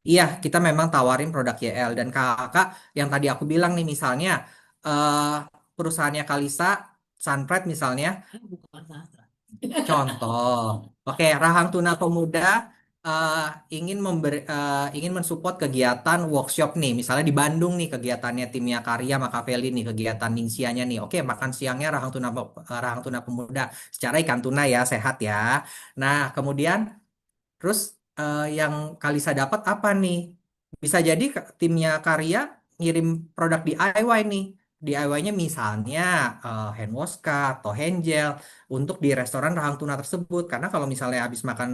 B: Iya, kita memang tawarin produk YL dan kakak yang tadi aku bilang nih misalnya perusahaannya Kalisa, Sunpride misalnya,
A: Bukan sastra.
B: contoh, oke, Rahang Tuna Pemuda eh, ingin mensupport kegiatan workshop nih, misalnya di Bandung nih kegiatannya timnya Karya Makaveli nih kegiatan Ningsianya nih. Oke, makan siangnya Rahang Tuna Pemuda secara ikan tuna ya, sehat ya. Nah, kemudian terus yang Kalisa dapat apa nih? Bisa jadi timnya Karya ngirim produk DIY nih. DIY-nya misalnya hand wash card atau hand gel untuk di restoran rahang tuna tersebut. Karena kalau misalnya habis makan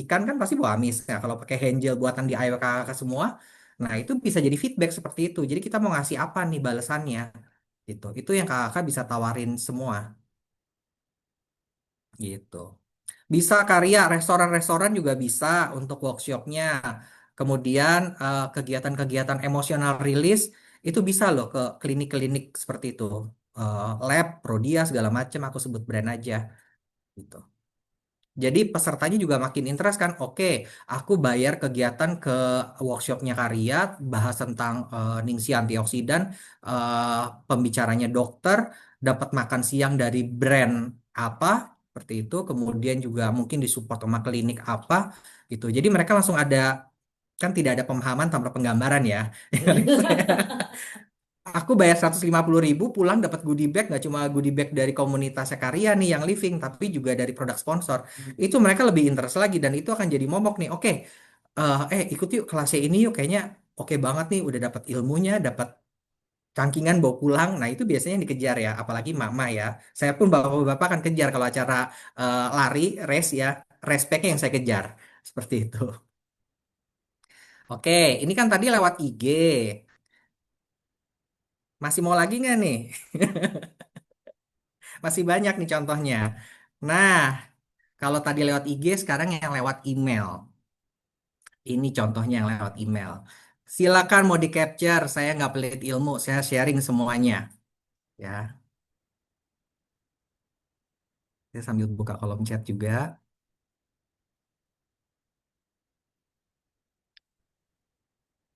B: ikan kan pasti bau amis. Nah, kalau pakai hand gel buatan DIY kakak semua, nah itu bisa jadi feedback seperti itu. Jadi kita mau ngasih apa nih balasannya gitu. Itu yang kakak bisa tawarin semua gitu. Bisa karya restoran-restoran juga bisa untuk workshopnya. Kemudian kegiatan-kegiatan emosional rilis itu bisa loh ke klinik-klinik seperti itu. Lab, Prodia segala macam aku sebut brand aja gitu. Jadi pesertanya juga makin interest kan. Oke, aku bayar kegiatan ke workshopnya Karya, bahas tentang ningsi antioksidan, pembicaranya dokter, dapat makan siang dari brand apa, seperti itu. Kemudian juga mungkin disupport sama klinik apa, gitu. Jadi mereka langsung ada, kan tidak ada pemahaman tanpa penggambaran ya. Aku bayar 150.000 pulang dapat goodie bag, nggak cuma goodie bag dari komunitas Karya nih yang living tapi juga dari produk sponsor. Itu mereka lebih interest lagi dan itu akan jadi momok nih. Oke, ikut yuk kelasnya ini yuk, kayaknya oke banget nih, udah dapat ilmunya, dapat cangkingan bawa pulang. Nah itu biasanya yang dikejar ya, apalagi mama ya. Saya pun bapak-bapak akan kejar kalau acara lari race ya, respect yang saya kejar seperti itu. Oke, ini kan tadi lewat IG. Masih mau lagi nggak nih? Masih banyak nih contohnya. Nah, kalau tadi lewat IG, sekarang yang lewat email. Ini contohnya yang lewat email. Silakan mau di-capture, saya nggak pelit ilmu, saya sharing semuanya. Ya, saya sambil buka kolom chat juga.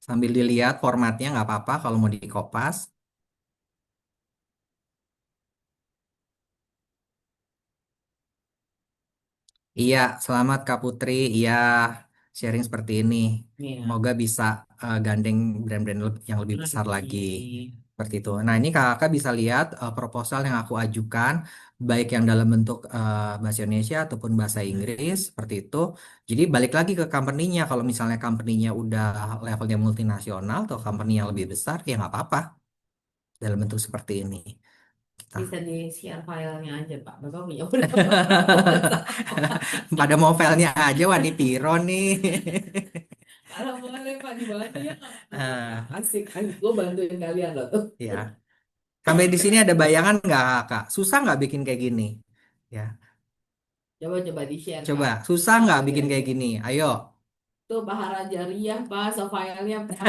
B: Sambil dilihat formatnya nggak apa-apa kalau mau di-kopas. Iya, selamat Kak Putri. Iya, sharing seperti ini.
A: Iya,
B: Semoga bisa gandeng brand-brand yang lebih besar lagi.
A: lebih.
B: Seperti itu. Nah, ini kakak bisa lihat proposal yang aku ajukan, baik yang dalam bentuk bahasa Indonesia ataupun bahasa Inggris, seperti itu. Jadi balik lagi ke company-nya. Kalau misalnya company-nya udah levelnya multinasional atau company yang lebih besar, ya nggak apa-apa dalam bentuk seperti ini. Kita.
A: Bisa di-share filenya aja, Pak. Bapak punya berapa?
B: Pada mau filenya aja, wah ini piro nih.
A: Kalau boleh, Pak, dibantu ya.
B: Ah,
A: Asik kan, gue bantuin kalian loh tuh.
B: ya. Sampai di sini ada bayangan nggak kak? Susah nggak bikin kayak gini? Ya,
A: Coba-coba di-share,
B: coba.
A: Pak.
B: Susah nggak
A: Kali
B: bikin
A: aja.
B: kayak gini? Ayo.
A: Tuh, Bahara Jariah, Pak. So, filenya, Pak.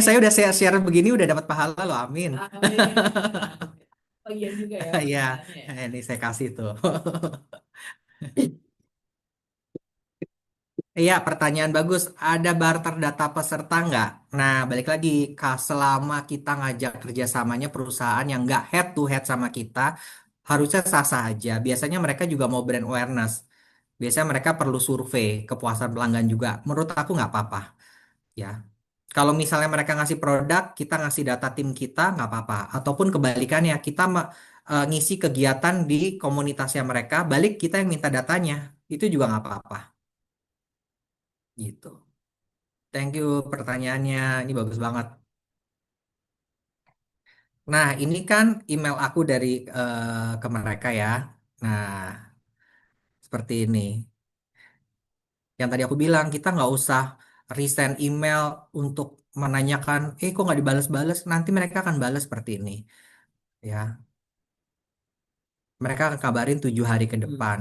B: Saya udah share begini udah dapat pahala loh, amin.
A: Amin. Bagian juga ya
B: Ya,
A: pahalanya ya.
B: ini saya kasih tuh. Iya, pertanyaan bagus. Ada barter data peserta nggak? Nah, balik lagi, selama kita ngajak kerjasamanya perusahaan yang nggak head to head sama kita, harusnya sah-sah aja. Biasanya mereka juga mau brand awareness. Biasanya mereka perlu survei kepuasan pelanggan juga. Menurut aku nggak apa-apa, ya. Kalau misalnya mereka ngasih produk, kita ngasih data tim kita, nggak apa-apa. Ataupun kebalikannya, kita ngisi kegiatan di komunitasnya mereka, balik kita yang minta datanya. Itu juga nggak apa-apa, gitu. Thank you pertanyaannya, ini bagus banget. Nah, ini kan email aku dari ke mereka ya. Nah, seperti ini. Yang tadi aku bilang, kita nggak usah resend email untuk menanyakan, kok nggak dibales-bales? Nanti mereka akan balas seperti ini. Ya, mereka akan kabarin 7 hari ke
A: Hmm.
B: depan.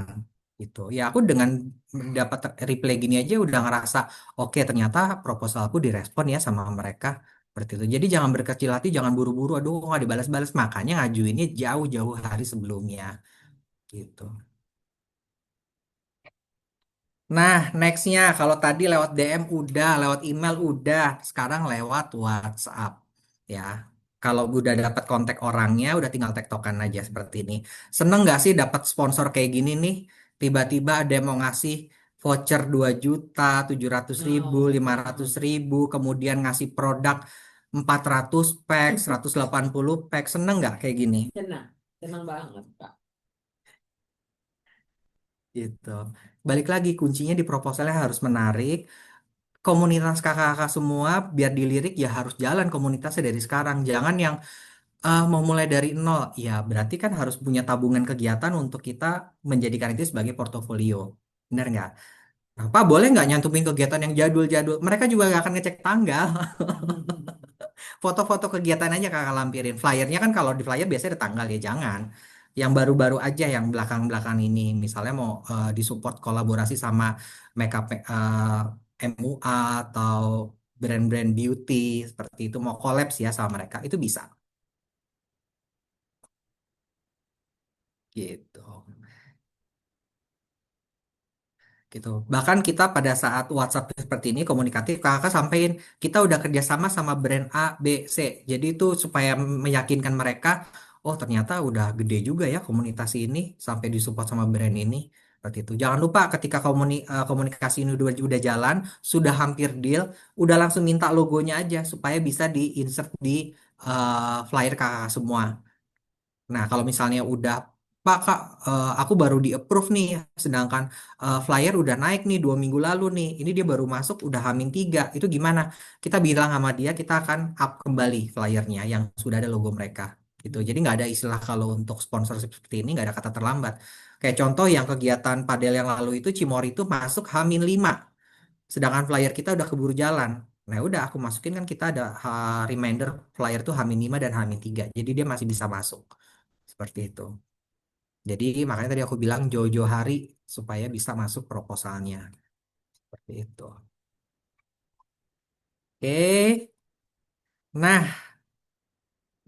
B: Gitu. Ya, aku dengan dapat reply gini aja udah ngerasa, oke ternyata proposalku direspon ya sama mereka. Seperti itu. Jadi jangan berkecil hati, jangan buru-buru, aduh kok nggak dibalas-balas. Makanya ngajuinnya jauh-jauh hari sebelumnya. Gitu. Nah, nextnya kalau tadi lewat DM udah, lewat email udah, sekarang lewat WhatsApp ya. Kalau udah dapat kontak orangnya, udah tinggal tektokan aja seperti ini. Seneng nggak sih dapat sponsor kayak gini nih? Tiba-tiba ada yang mau ngasih voucher 2 juta, 700 ribu,
A: Oh,
B: 500 ribu, kemudian ngasih produk 400 pack, 180 pack. Seneng nggak kayak gini?
A: senang, senang banget, Kak.
B: Gitu. Balik lagi, kuncinya di proposalnya harus menarik. Komunitas kakak-kakak semua biar dilirik ya harus jalan komunitasnya dari sekarang. Jangan yang mau mulai dari nol. Ya berarti kan harus punya tabungan kegiatan untuk kita menjadikan itu sebagai portofolio. Benar nggak? Nah, Pak boleh nggak nyantumin kegiatan yang jadul-jadul? Mereka juga nggak akan ngecek tanggal. Foto-foto kegiatan aja kakak lampirin. Flyernya kan kalau di flyer biasanya ada tanggal ya, jangan. Yang baru-baru aja, yang belakang-belakang ini. Misalnya mau disupport kolaborasi sama makeup MUA atau brand-brand beauty seperti itu. Mau collab ya sama mereka, itu bisa. Gitu. Gitu. Bahkan kita pada saat WhatsApp seperti ini komunikatif, kakak sampein kita udah kerjasama sama brand A, B, C. Jadi itu supaya meyakinkan mereka, oh ternyata udah gede juga ya komunitas ini sampai disupport sama brand ini. Seperti itu. Jangan lupa ketika komunikasi ini udah jalan, sudah hampir deal, udah langsung minta logonya aja supaya bisa di-insert di flyer kakak semua. Nah, kalau misalnya udah, Pak, Kak, aku baru di-approve nih, sedangkan flyer udah naik nih 2 minggu lalu nih, ini dia baru masuk, udah H-3, itu gimana? Kita bilang sama dia, kita akan up kembali flyernya yang sudah ada logo mereka. Gitu. Jadi nggak ada istilah kalau untuk sponsorship seperti ini, nggak ada kata terlambat. Kayak contoh yang kegiatan padel yang lalu itu, Cimory itu masuk H-5, sedangkan flyer kita udah keburu jalan. Nah, udah aku masukin kan kita ada reminder flyer tuh H-5 dan H-3. Jadi dia masih bisa masuk. Seperti itu. Jadi makanya tadi aku bilang jauh-jauh hari supaya bisa masuk proposalnya. Seperti itu. Oke. Nah,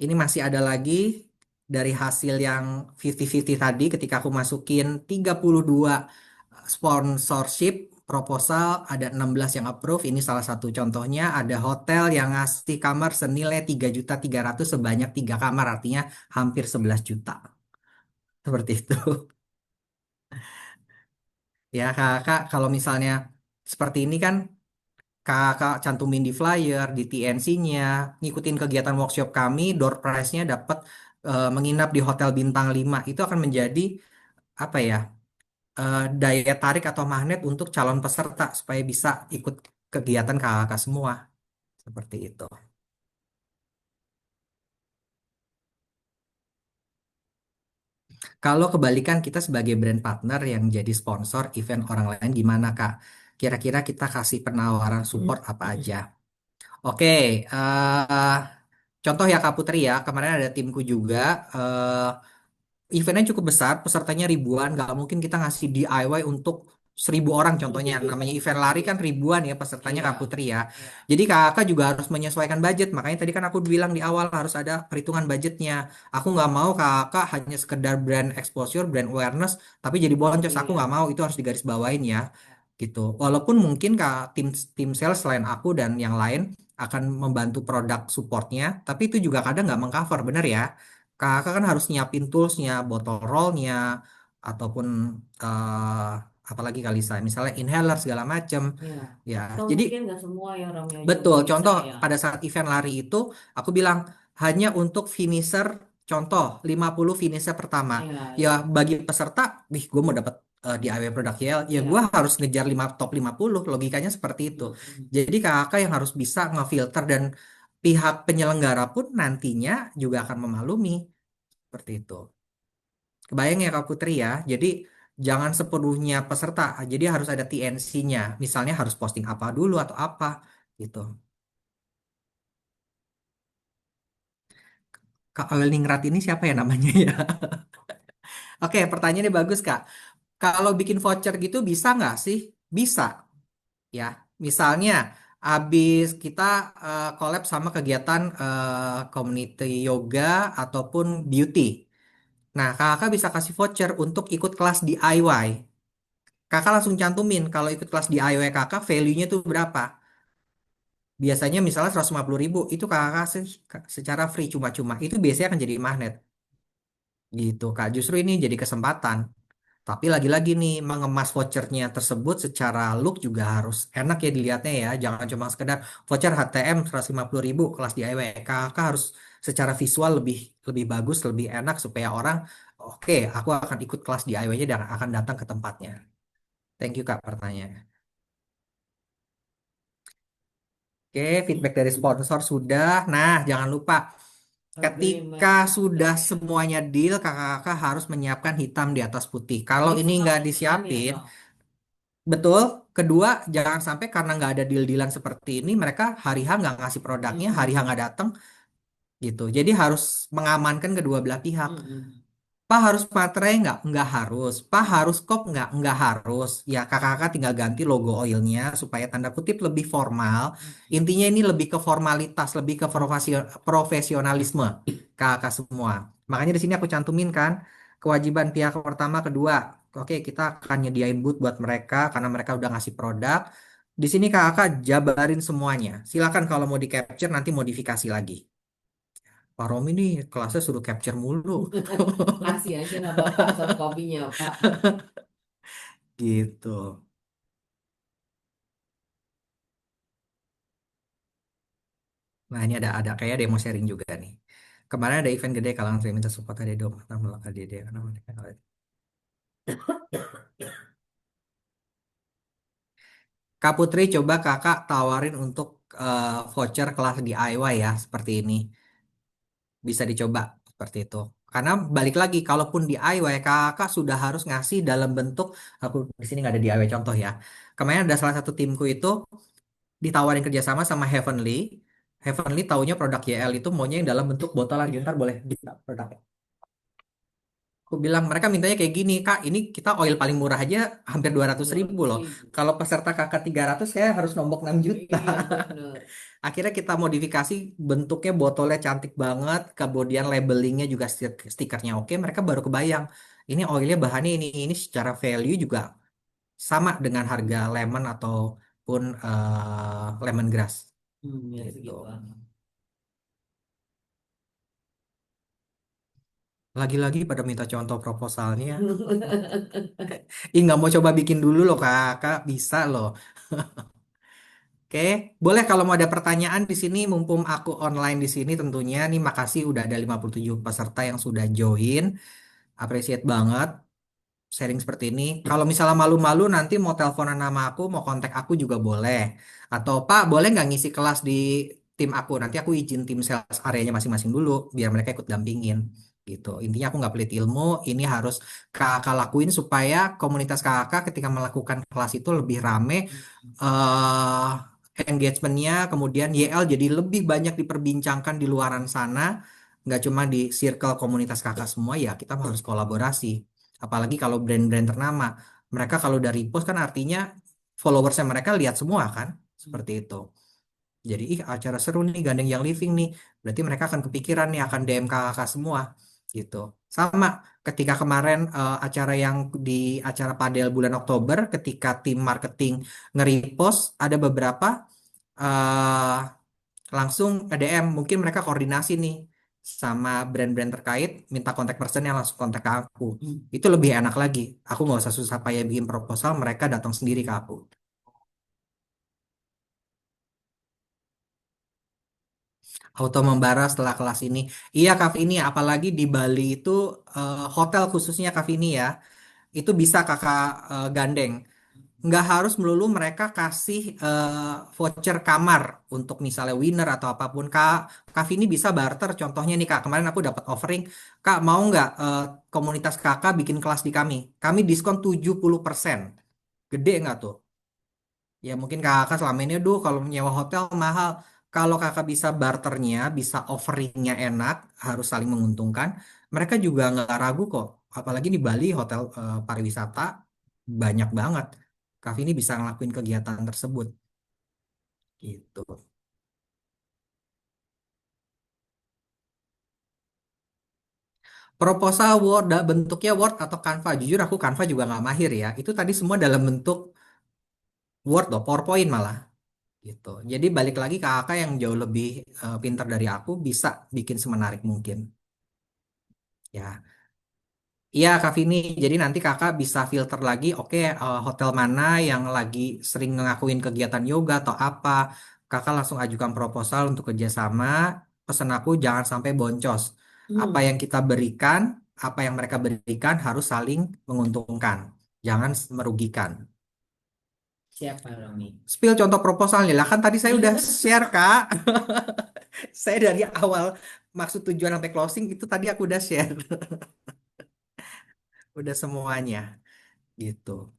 B: ini masih ada lagi dari hasil yang 50-50 tadi ketika aku masukin 32 sponsorship proposal, ada 16 yang approve. Ini salah satu contohnya, ada hotel yang ngasih kamar senilai 3.300.000 sebanyak 3 kamar, artinya hampir 11 juta. Seperti itu. Ya, kakak, kalau misalnya seperti ini kan kakak cantumin di flyer, di TNC-nya, ngikutin kegiatan workshop kami, door prize-nya dapat menginap di hotel bintang 5. Itu akan menjadi apa ya? Daya tarik atau magnet untuk calon peserta supaya bisa ikut kegiatan kakak semua. Seperti itu. Kalau kebalikan kita sebagai brand partner yang jadi sponsor event orang lain gimana, Kak? Kira-kira kita kasih penawaran support apa aja? Oke, contoh ya Kak Putri ya, kemarin ada timku juga, eventnya cukup besar, pesertanya ribuan, nggak mungkin kita ngasih DIY untuk 1.000 orang contohnya. Namanya event lari kan ribuan ya pesertanya Kak
A: Iya,
B: Putri ya.
A: iya.
B: Jadi kakak juga harus menyesuaikan budget. Makanya tadi kan aku bilang di awal harus ada perhitungan budgetnya. Aku nggak mau kakak hanya sekedar brand exposure, brand awareness, tapi jadi boncos. Aku nggak
A: Iya.
B: mau, itu harus digarisbawain ya. Gitu. Walaupun mungkin kak tim tim sales selain aku dan yang lain akan membantu produk supportnya, tapi itu juga kadang nggak mengcover, bener ya? Kakak kan harus nyiapin toolsnya, botol rollnya, ataupun eh, apalagi kali saya, misalnya inhaler segala macem.
A: Iya.
B: Ya,
A: Atau
B: jadi
A: mungkin nggak semua ya Romeo juga
B: betul.
A: bisa
B: Contoh
A: ya.
B: pada saat event lari itu, aku bilang hanya untuk finisher. Contoh 50 finisher pertama.
A: Iya,
B: Ya
A: iya.
B: bagi peserta, wih, gue mau dapat DIY produk ya gue
A: Iya.
B: harus ngejar top 50. Logikanya seperti itu.
A: Mm-mm.
B: Jadi kakak yang harus bisa ngefilter dan pihak penyelenggara pun nantinya juga akan memaklumi seperti itu. Kebayang ya Kak Putri ya. Jadi jangan sepenuhnya peserta. Jadi harus ada TNC-nya. Misalnya harus posting apa dulu atau apa gitu. Kak Ningrat ini siapa ya namanya ya? Oke, pertanyaannya bagus Kak. Kalau bikin voucher gitu bisa nggak sih? Bisa ya. Misalnya habis kita collab sama kegiatan community yoga ataupun beauty. Nah, kakak bisa kasih voucher untuk ikut kelas DIY. Kakak langsung cantumin kalau ikut kelas DIY kakak value-nya tuh berapa. Biasanya misalnya 150.000 itu kakak secara free cuma-cuma. Itu biasanya akan jadi magnet gitu Kak. Justru ini jadi kesempatan. Tapi lagi-lagi nih mengemas vouchernya tersebut secara look juga harus enak ya dilihatnya ya. Jangan cuma sekedar voucher HTM 150.000 kelas DIY. Kakak harus secara visual lebih lebih bagus, lebih enak supaya orang oke, aku akan ikut kelas DIY-nya dan akan datang ke tempatnya. Thank you Kak pertanyaannya. Oke, feedback dari sponsor sudah. Nah, jangan lupa ketika sudah semuanya deal, kakak-kakak harus menyiapkan hitam di atas putih. Kalau ini nggak disiapin, betul. Kedua, jangan sampai karena nggak ada deal-dealan seperti ini, mereka hari H nggak ngasih produknya, hari H nggak datang gitu. Jadi harus mengamankan kedua belah pihak. Pak harus materai nggak? Nggak harus. Pak harus kop nggak? Nggak harus. Ya kakak-kakak tinggal ganti logo oilnya supaya tanda kutip lebih formal. Intinya ini lebih ke formalitas, lebih ke profesionalisme kakak semua. Makanya di sini aku cantumin kan kewajiban pihak pertama, kedua. Oke, kita akan nyediain booth buat mereka karena mereka udah ngasih produk. Di sini kakak jabarin semuanya. Silakan kalau mau di capture nanti modifikasi lagi. Pak Romi nih kelasnya suruh capture mulu.
A: Kasih aja lah Bapak soft copy-nya, Pak.
B: Gitu. Nah ini ada kayak ada yang mau sharing juga nih. Kemarin ada event gede kalangan saya minta support ada dong. Nama ADD karena mereka. Kak Putri coba kakak tawarin untuk voucher kelas DIY ya seperti ini. Bisa dicoba seperti itu. Karena balik lagi, kalaupun DIY kakak sudah harus ngasih dalam bentuk aku di sini nggak ada DIY contoh ya. Kemarin ada salah satu timku itu ditawarin kerjasama sama Heavenly. Heavenly taunya produk YL itu maunya yang dalam bentuk botolan. Ntar boleh bisa produk. Aku bilang mereka mintanya kayak gini, Kak, ini kita oil paling murah aja hampir 200.000 loh. Kalau peserta kakak 300 saya harus nombok 6 juta.
A: Iya bener.
B: Akhirnya kita modifikasi bentuknya botolnya cantik banget, kemudian labelingnya juga stikernya oke, mereka baru kebayang. Ini oilnya bahannya ini secara value juga sama dengan harga lemon ataupun lemongrass
A: Ya
B: gitu.
A: segitu.
B: Lagi-lagi pada minta contoh proposalnya. Ih nggak mau coba bikin dulu loh kakak, bisa loh. Oke, boleh kalau mau ada pertanyaan di sini, mumpung aku online di sini tentunya. Nih makasih udah ada 57 peserta yang sudah join. Appreciate banget sharing seperti ini. Kalau misalnya malu-malu nanti mau teleponan nama aku, mau kontak aku juga boleh. Atau Pak, boleh nggak ngisi kelas di tim aku? Nanti aku izin tim sales areanya masing-masing dulu, biar mereka ikut dampingin. Gitu. Intinya aku nggak pelit ilmu, ini harus kakak lakuin supaya komunitas kakak ketika melakukan kelas itu lebih rame, eh engagementnya, kemudian YL jadi lebih banyak diperbincangkan di luaran sana, nggak cuma di circle komunitas kakak semua ya, kita harus kolaborasi. Apalagi kalau brand-brand ternama. Mereka kalau dari post kan artinya followersnya mereka lihat semua kan. Seperti itu. Jadi ih acara seru nih gandeng yang living nih. Berarti mereka akan kepikiran nih akan DM kakak semua. Gitu. Sama ketika kemarin acara yang di acara Padel bulan Oktober ketika tim marketing nge-repost ada beberapa eh, langsung DM mungkin mereka koordinasi nih sama brand-brand terkait minta kontak personnya langsung kontak ke aku itu lebih enak lagi aku nggak usah susah payah bikin proposal mereka datang sendiri ke aku auto membara setelah kelas ini iya Kak ini apalagi di Bali itu hotel khususnya Kak ini ya itu bisa kakak gandeng nggak harus melulu mereka kasih voucher kamar untuk misalnya winner atau apapun kak kak Vini bisa barter contohnya nih kak kemarin aku dapat offering kak mau nggak komunitas kakak bikin kelas di kami diskon 70%. Gede nggak tuh ya mungkin kakak selama ini aduh kalau nyewa hotel mahal kalau kakak bisa barternya bisa offeringnya enak harus saling menguntungkan mereka juga nggak ragu kok apalagi di Bali hotel pariwisata banyak banget Kak ini bisa ngelakuin kegiatan tersebut gitu. Proposal Word, bentuknya Word atau Canva. Jujur aku Canva juga nggak mahir ya. Itu tadi semua dalam bentuk Word loh, PowerPoint malah gitu. Jadi balik lagi ke kakak yang jauh lebih pintar dari aku bisa bikin semenarik mungkin. Ya, iya Kak Vini. Jadi nanti kakak bisa filter lagi, oke, hotel mana yang lagi sering ngakuin kegiatan yoga atau apa. Kakak langsung ajukan proposal untuk kerjasama. Pesan aku jangan sampai boncos. Apa
A: Hmm.
B: yang kita berikan, apa yang mereka berikan harus saling menguntungkan. Jangan merugikan.
A: Siapa Romi?
B: Spill contoh proposalnya lah kan tadi saya udah share Kak. Saya dari awal maksud tujuan sampai closing itu tadi aku udah share. Udah semuanya gitu.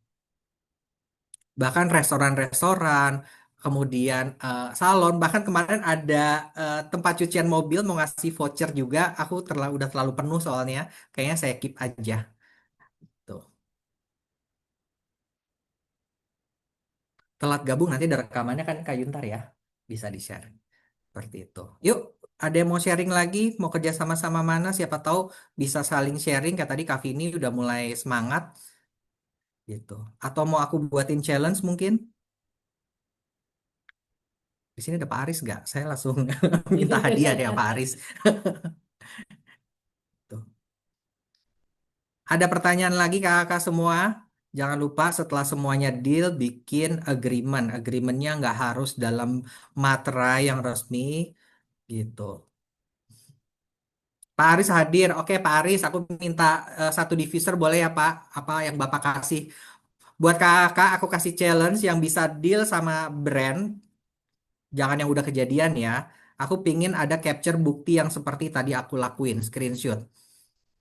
B: Bahkan restoran-restoran, kemudian salon, bahkan kemarin ada tempat cucian mobil mau ngasih voucher juga, aku udah terlalu penuh soalnya, kayaknya saya keep aja. Tuh. Telat gabung nanti ada rekamannya kan Kak Yuntar ya, bisa di-share seperti itu. Yuk, ada yang mau sharing lagi, mau kerja sama-sama mana? Siapa tahu bisa saling sharing. Kayak tadi Kak Vini udah mulai semangat gitu. Atau mau aku buatin challenge mungkin? Di sini ada Pak Aris nggak? Saya langsung minta hadiah deh ya Pak Aris. Tuh. Ada pertanyaan lagi kakak semua? Jangan lupa setelah semuanya deal, bikin agreement. Agreementnya nggak harus dalam materai yang resmi gitu. Pak Aris hadir. Oke Pak Aris, aku minta satu diffuser boleh ya Pak? Apa yang Bapak kasih? Buat kakak, aku kasih challenge yang bisa deal sama brand. Jangan yang udah kejadian ya. Aku pingin ada capture bukti yang seperti tadi aku lakuin, screenshot.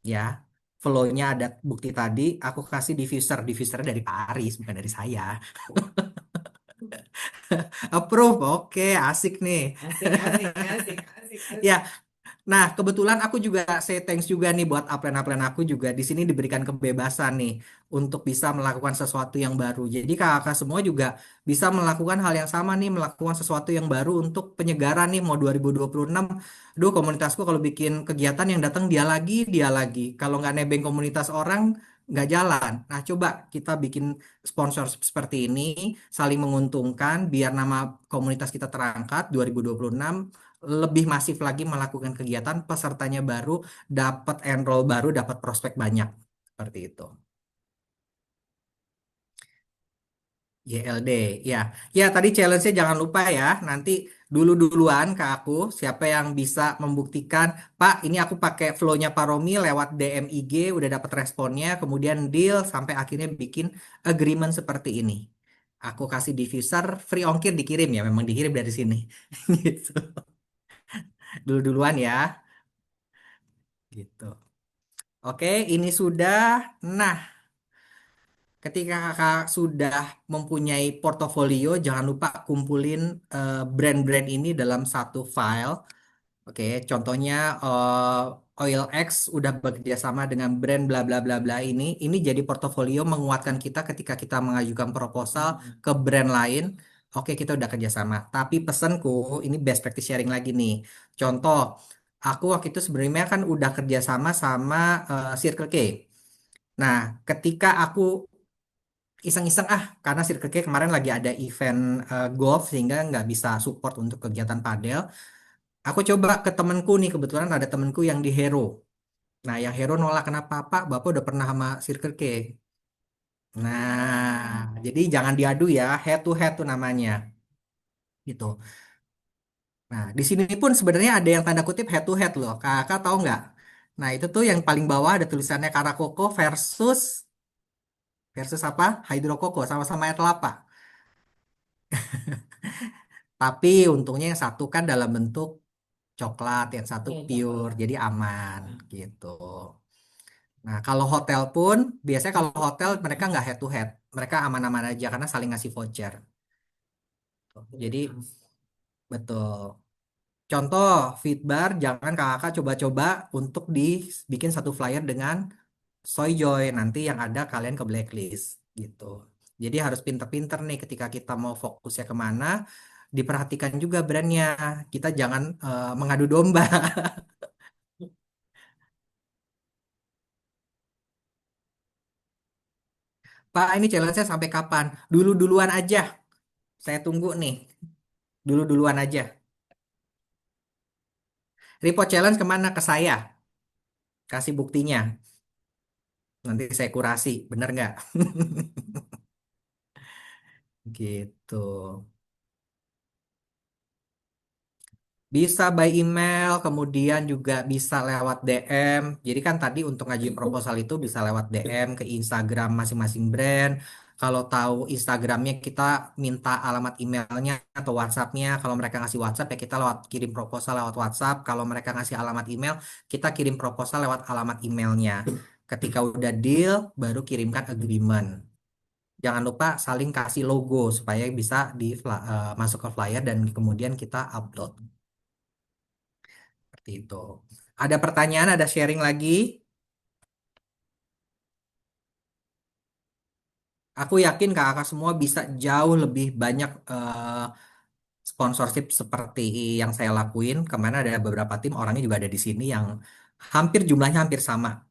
B: Ya, flow-nya ada bukti tadi, aku kasih diffuser. Diffusernya dari Pak Aris, bukan dari saya. Approve, oke, asik nih.
A: Asik, asik, asik, asik,
B: Ya,
A: asik.
B: nah, kebetulan aku juga say thanks juga nih buat upline-upline aku juga di sini diberikan kebebasan nih untuk bisa melakukan sesuatu yang baru. Jadi kakak semua juga bisa melakukan hal yang sama nih, melakukan sesuatu yang baru untuk penyegaran nih mau 2026. Duh, komunitasku kalau bikin kegiatan yang datang dia lagi, dia lagi. Kalau nggak nebeng komunitas orang nggak jalan. Nah, coba kita bikin sponsor seperti ini, saling menguntungkan biar nama komunitas kita terangkat 2026 lebih masif lagi melakukan kegiatan, pesertanya baru, dapat enroll baru, dapat prospek banyak. Seperti itu. YLD, ya. Ya, tadi challenge-nya jangan lupa ya. Nanti dulu-duluan ke aku, siapa yang bisa membuktikan, Pak, ini aku pakai flow-nya Pak Romi lewat DM IG, udah dapat responnya, kemudian deal, sampai akhirnya bikin agreement seperti ini. Aku kasih diffuser, free ongkir dikirim ya, memang dikirim dari sini. Gitu. Dulu-duluan ya. Gitu. Oke, ini sudah. Nah, ketika kakak sudah mempunyai portofolio, jangan lupa kumpulin brand-brand ini dalam satu file. Oke, contohnya OilX udah bekerja sama dengan brand bla bla bla bla ini. Ini jadi portofolio menguatkan kita ketika kita mengajukan proposal ke brand lain. Oke, kita udah kerjasama. Tapi pesanku, ini best practice sharing lagi nih. Contoh, aku waktu itu sebenarnya kan udah kerjasama sama Circle K. Nah, ketika aku iseng-iseng karena Circle K kemarin lagi ada event golf sehingga nggak bisa support untuk kegiatan padel. Aku coba ke temenku nih, kebetulan ada temenku yang di Hero. Nah, yang Hero nolak kenapa Pak? Bapak udah pernah sama Circle K. Nah, jadi jangan diadu ya, head to head tuh namanya. Gitu. Nah, di sini pun sebenarnya ada yang tanda kutip head to head loh. Kakak tahu nggak? Nah, itu tuh yang paling bawah ada tulisannya Karakoko versus versus apa? Hydrokoko sama-sama air kelapa. Tapi untungnya yang satu kan dalam bentuk coklat, yang satu
A: Iya,
B: pure,
A: coklat.
B: jadi aman gitu. Nah, kalau hotel pun, biasanya kalau hotel mereka nggak head to head. Mereka aman-aman aja karena saling ngasih voucher. Jadi, betul. Contoh, Fitbar, jangan kakak coba-coba untuk dibikin satu flyer dengan Soyjoy. Nanti yang ada kalian ke blacklist gitu. Jadi harus pinter-pinter nih ketika kita mau fokusnya kemana. Diperhatikan juga brandnya. Kita jangan mengadu domba. Pak, ini challenge-nya sampai kapan? Dulu-duluan aja. Saya tunggu nih. Dulu-duluan aja. Report challenge kemana? Ke saya. Kasih buktinya. Nanti saya kurasi. Bener nggak? Gitu. Bisa by email, kemudian juga bisa lewat DM. Jadi kan tadi untuk ngajuin proposal itu bisa lewat DM ke Instagram masing-masing brand. Kalau tahu Instagramnya kita minta alamat emailnya atau WhatsAppnya. Kalau mereka ngasih WhatsApp ya kita lewat kirim proposal lewat WhatsApp. Kalau mereka ngasih alamat email, kita kirim proposal lewat alamat emailnya. Ketika udah deal, baru kirimkan agreement. Jangan lupa saling kasih logo supaya bisa masuk ke flyer dan kemudian kita upload. Seperti itu. Ada pertanyaan, ada sharing lagi. Aku yakin kakak semua bisa jauh lebih banyak sponsorship seperti yang saya lakuin. Kemarin ada beberapa tim orangnya juga ada di sini yang hampir jumlahnya hampir sama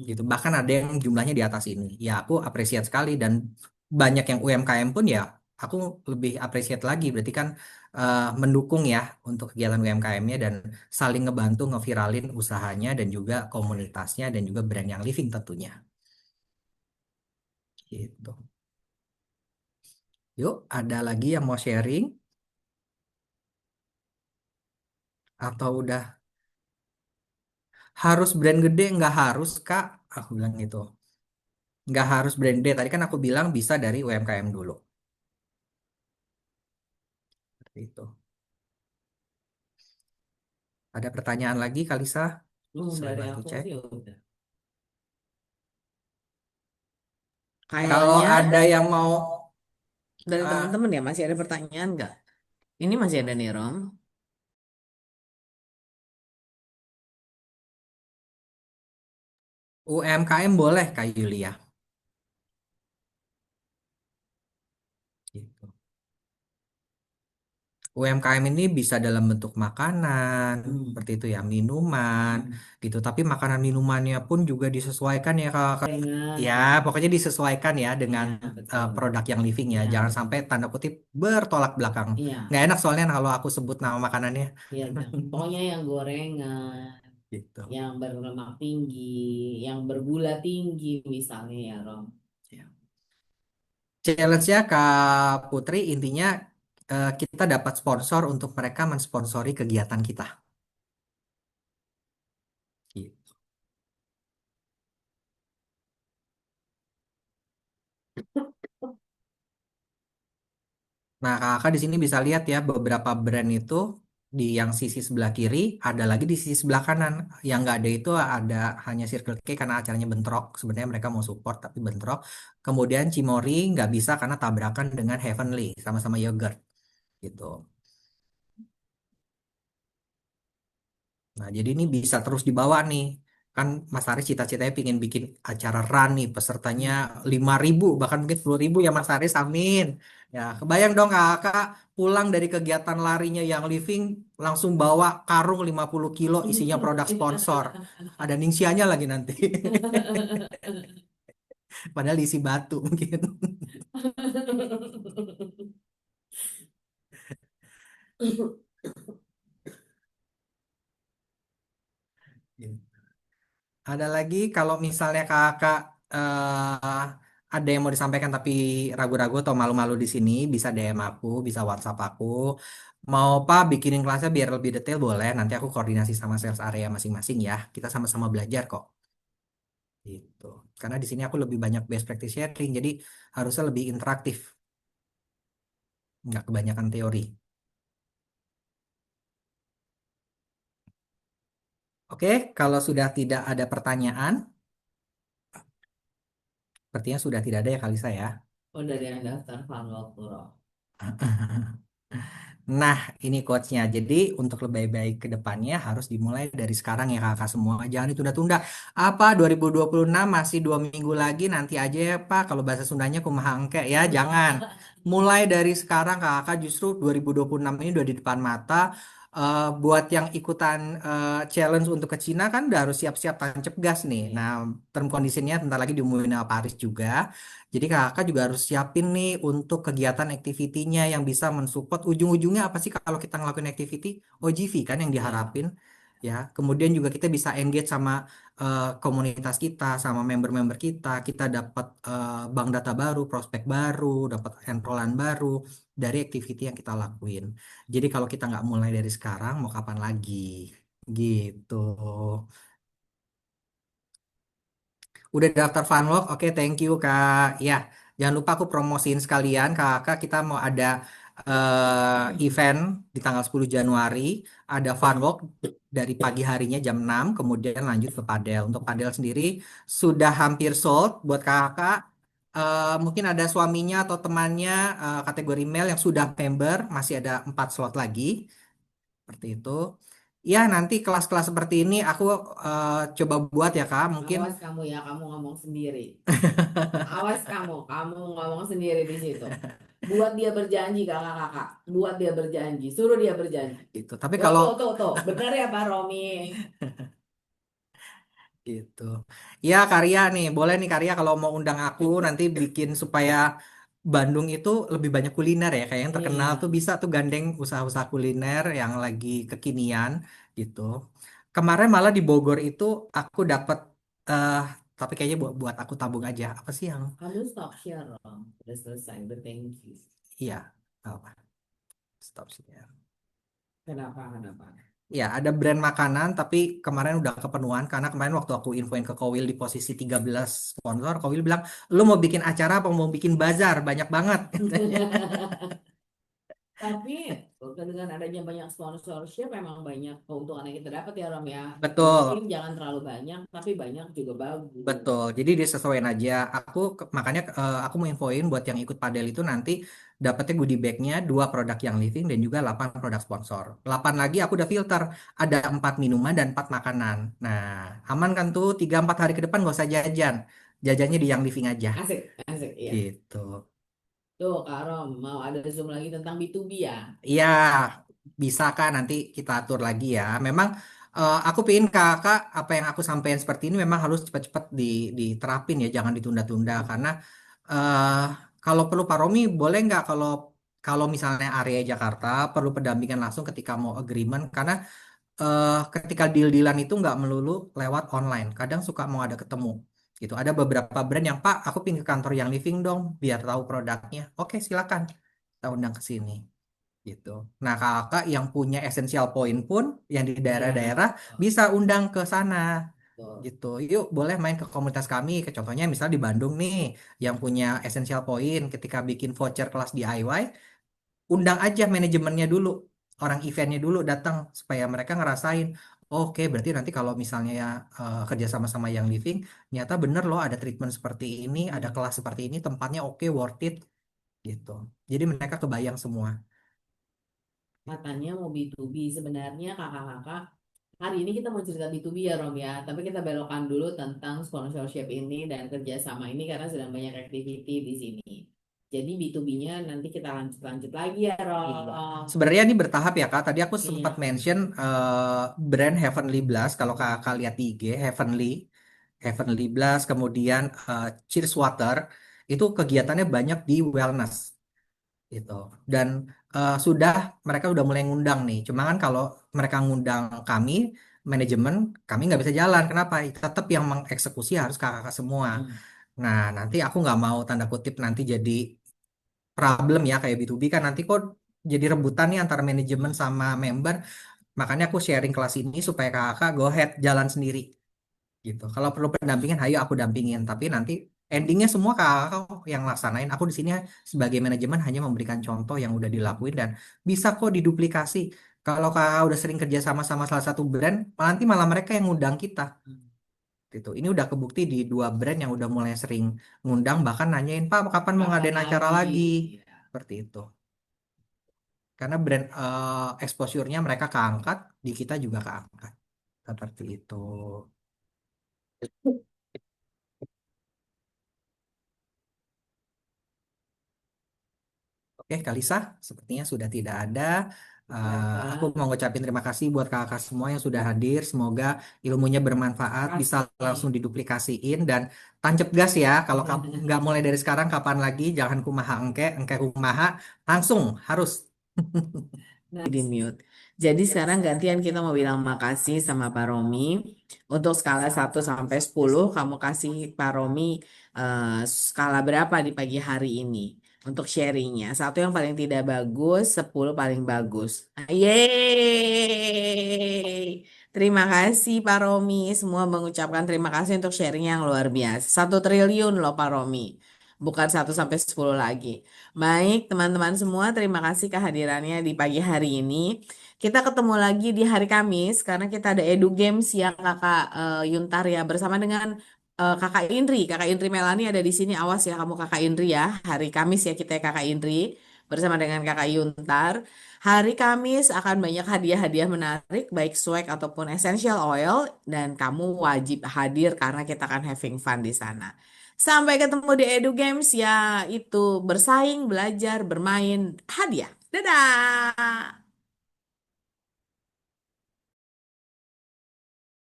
B: gitu. Bahkan ada yang jumlahnya di atas ini. Ya aku apresiat sekali dan banyak yang UMKM pun ya aku lebih apresiat lagi. Berarti kan mendukung ya untuk kegiatan UMKM-nya dan saling ngebantu ngeviralin usahanya dan juga komunitasnya dan juga brand yang living tentunya. Gitu. Yuk, ada lagi yang mau sharing atau udah harus brand gede? Nggak harus, Kak. Aku bilang gitu. Nggak harus brand gede. Tadi kan aku bilang bisa dari UMKM dulu. Seperti itu. Ada pertanyaan lagi, Kalisa? Saya
A: Dari
B: bantu
A: aku
B: cek.
A: sih udah.
B: Kalau
A: Kayaknya
B: ada yang mau
A: dari
B: ah,
A: teman-teman ya masih ada pertanyaan nggak? Ini masih ada nih Rom.
B: UMKM boleh, Kak Yulia. Gitu. UMKM ini bisa dalam bentuk makanan,
A: Hmm.
B: seperti itu ya, minuman, gitu. Tapi makanan minumannya pun juga disesuaikan ya, Kak.
A: Saingan
B: Ya,
A: gitu.
B: pokoknya disesuaikan ya dengan
A: Iya, betul.
B: produk yang living ya.
A: Iya,
B: Jangan
A: betul.
B: sampai tanda kutip bertolak belakang.
A: Iya,
B: Nggak enak soalnya kalau aku sebut nama makanannya.
A: iya. Pokoknya yang gorengan,
B: Gitu.
A: yang berlemak tinggi, yang bergula tinggi misalnya ya Rom.
B: Ya. Challenge-nya Kak Putri intinya kita dapat sponsor untuk mereka mensponsori kegiatan kita. Gitu. Nah, kakak di sini bisa lihat ya beberapa brand itu di yang sisi sebelah kiri ada lagi di sisi sebelah kanan. Yang nggak ada itu ada hanya Circle K karena acaranya bentrok. Sebenarnya mereka mau support tapi bentrok. Kemudian Cimory nggak bisa karena tabrakan dengan Heavenly sama-sama yogurt gitu. Nah, jadi ini bisa terus dibawa nih. Kan Mas Haris cita-citanya pingin bikin acara run nih, pesertanya 5.000 bahkan mungkin 10.000 ya Mas Haris, amin. Ya, kebayang dong kakak pulang dari kegiatan larinya yang living, langsung bawa karung 50 kilo isinya produk sponsor. Ada ningsianya lagi nanti. Padahal diisi batu mungkin. Ada lagi kalau misalnya kakak ada yang mau disampaikan tapi ragu-ragu atau malu-malu di sini bisa DM aku, bisa WhatsApp aku. Mau Pak bikinin kelasnya biar lebih detail boleh. Nanti aku koordinasi sama sales area masing-masing ya. Kita sama-sama belajar kok. Gitu. Karena di sini aku lebih banyak best practice sharing, jadi harusnya lebih interaktif, nggak kebanyakan teori. Oke, kalau sudah tidak ada pertanyaan, sepertinya sudah tidak ada ya kali saya.
A: Oh dari yang daftar Fanwal Puro.
B: Nah, ini quotes-nya. Jadi, untuk lebih baik ke depannya harus dimulai dari sekarang ya kakak semua. Jangan ditunda-tunda. Apa 2026 masih 2 minggu lagi nanti aja ya Pak. Kalau bahasa Sundanya kumaha engke ya. Jangan. Mulai dari sekarang kakak justru 2026 ini udah di depan mata. buat yang ikutan challenge untuk ke Cina kan udah harus siap-siap tancap gas nih. Nah,
A: Iya.
B: term conditionnya bentar lagi diumumin sama Paris juga. Jadi kakak juga harus siapin nih untuk kegiatan aktivitinya yang bisa mensupport ujung-ujungnya apa sih kalau kita ngelakuin activity OGV kan yang
A: Iya.
B: diharapin. Ya, kemudian juga kita bisa engage sama komunitas kita, sama member-member kita dapat bank data baru, prospek baru, dapat enrollan baru dari activity yang kita lakuin. Jadi kalau kita nggak mulai dari sekarang, mau kapan lagi? Gitu. Udah daftar Funwalk? Oke, thank you Kak. Ya, jangan lupa aku promosiin sekalian Kakak. Kita mau ada event di tanggal 10 Januari. Ada Funwalk dari pagi harinya jam 6, kemudian lanjut ke padel. Untuk padel sendiri sudah hampir sold buat Kakak. Mungkin ada suaminya atau temannya kategori male yang sudah member, masih ada 4 slot lagi. Seperti itu. Ya, nanti kelas-kelas seperti ini aku coba buat ya Kak. Mungkin
A: Awas kamu ya, kamu ngomong sendiri. Awas kamu ngomong sendiri di situ. Buat dia berjanji kakak-kakak. Buat dia berjanji. Suruh dia berjanji.
B: gitu. Tapi
A: Tuh,
B: kalau
A: tuh, tuh, tuh. Bener ya Pak Romi?
B: gitu. Ya, Karya nih, boleh nih Karya kalau mau undang aku nanti bikin supaya Bandung itu lebih banyak kuliner ya. Kayak yang terkenal
A: Iya.
B: tuh bisa tuh gandeng usaha-usaha kuliner yang lagi kekinian gitu. Kemarin malah di Bogor itu aku dapat eh tapi kayaknya buat aku tabung aja. Apa sih yang
A: Kamu stop share dong. Udah selesai. Udah thank you.
B: iya, apa? Stop sih ya.
A: Kenapa? Kenapa?
B: Ya, ada brand makanan tapi kemarin udah kepenuhan karena kemarin waktu aku infoin ke Kowil di posisi 13 sponsor, Kowil bilang, "Lu mau bikin acara apa mau bikin bazar? Banyak banget."
A: Tapi dengan adanya banyak sponsorship memang banyak keuntungan yang kita dapat ya Rom ya. Mungkin
B: Betul.
A: jangan terlalu banyak, tapi banyak juga bagus.
B: Betul, jadi disesuaikan aja. Makanya aku mau infoin buat yang ikut padel itu nanti dapetnya goodie bag-nya 2 produk yang living dan juga 8 produk sponsor. 8 lagi aku udah filter, ada 4 minuman dan 4 makanan. Nah, aman kan tuh 3-4 hari ke depan gak usah jajan. Jajannya di yang living aja.
A: Asik, asik, iya.
B: Gitu.
A: Tuh, Kak Rom, mau ada Zoom lagi tentang B2B ya?
B: Iya, bisa kan nanti kita atur lagi ya. Memang aku pengen kakak apa yang aku sampaikan seperti ini memang harus cepat-cepat diterapin ya, jangan ditunda-tunda
A: Hmm.
B: karena eh kalau perlu Pak Romi boleh nggak kalau kalau misalnya area Jakarta perlu pendampingan langsung ketika mau agreement karena ketika deal-dealan itu nggak melulu lewat online, kadang suka mau ada ketemu. Gitu. Ada beberapa brand yang Pak, aku pingin ke kantor yang living dong, biar tahu produknya. Oke, silakan. Kita undang ke sini gitu. Nah, kakak yang punya essential point pun yang di
A: Iya,
B: daerah-daerah bisa undang ke sana
A: betul.
B: gitu. Yuk, boleh main ke komunitas kami. Ke contohnya misal di Bandung nih yang punya essential point ketika bikin voucher kelas DIY, undang aja manajemennya dulu, orang eventnya dulu datang supaya mereka ngerasain. Oke, berarti nanti kalau misalnya ya kerja sama-sama yang living, ternyata bener loh ada treatment seperti ini, ada
A: Hmm.
B: kelas seperti ini, tempatnya oke, worth it gitu. Jadi mereka kebayang semua.
A: Katanya mau B2B. Sebenarnya kakak-kakak, hari ini kita mau cerita B2B ya Rom ya. Tapi kita belokkan dulu tentang sponsorship ini dan kerjasama ini karena sedang banyak activity di sini. Jadi B2B-nya nanti kita lanjut-lanjut lagi ya
B: Iya.
A: Rom.
B: Sebenarnya ini bertahap ya Kak. Tadi aku sempat
A: Iya.
B: mention brand Heavenly Blast. Kalau Kakak lihat di IG, Heavenly Blast, kemudian Cheers Water, itu kegiatannya banyak di wellness gitu. Dan sudah mereka udah mulai ngundang nih. Cuma kan kalau mereka ngundang kami, manajemen, kami nggak bisa jalan. Kenapa? Tetap yang mengeksekusi harus kakak-kakak semua.
A: Hmm.
B: Nah, nanti aku nggak mau tanda kutip nanti jadi problem ya kayak B2B kan nanti kok jadi rebutan nih antara manajemen
A: Hmm.
B: sama member. Makanya aku sharing kelas ini supaya kakak go ahead jalan sendiri gitu. Kalau perlu pendampingan, ayo aku dampingin. Tapi nanti endingnya semua kakak yang laksanain. Aku di sini sebagai manajemen hanya memberikan contoh yang udah dilakuin dan bisa kok diduplikasi. Kalau kakak udah sering kerja sama salah satu brand, nanti malah mereka yang ngundang kita
A: Hmm.
B: gitu. Ini udah kebukti di 2 brand yang udah mulai sering ngundang bahkan nanyain Pak kapan mau
A: Kapan
B: ngadain acara
A: lagi?
B: lagi
A: Iya.
B: seperti itu. Karena brand exposure-nya mereka keangkat, di kita juga keangkat. Seperti itu. Oke, Kalisa, sepertinya sudah tidak ada. Aku mau ngucapin terima kasih buat kakak semua yang sudah hadir. Semoga ilmunya bermanfaat, bisa langsung diduplikasiin dan tancap gas ya. Kalau nggak mulai dari sekarang, kapan lagi? Jangan kumaha engke, engke kumaha, langsung harus.
A: Di mute. Jadi sekarang gantian kita mau bilang makasih sama Pak Romi. Untuk skala 1 sampai 10, kamu kasih Pak Romi skala berapa di pagi hari ini untuk sharingnya? Satu yang paling tidak bagus, 10 paling bagus. Yeay! Terima kasih Pak Romi. Semua mengucapkan terima kasih untuk sharing yang luar biasa. 1 triliun loh Pak Romi. Bukan 1 sampai 10 lagi. Baik, teman-teman semua, terima kasih kehadirannya di pagi hari ini. Kita ketemu lagi di hari Kamis karena kita ada Edu Games yang Kakak Yuntar ya bersama dengan Kakak Indri. Kakak Indri Melani ada di sini. Awas ya kamu Kakak Indri ya. Hari Kamis ya kita ya, Kakak Indri bersama dengan Kakak Yuntar. Hari Kamis akan banyak hadiah-hadiah menarik baik swag ataupun essential oil dan kamu wajib hadir karena kita akan having fun di sana. Sampai ketemu di Edu Games ya, itu bersaing, belajar, bermain, hadiah. Dadah!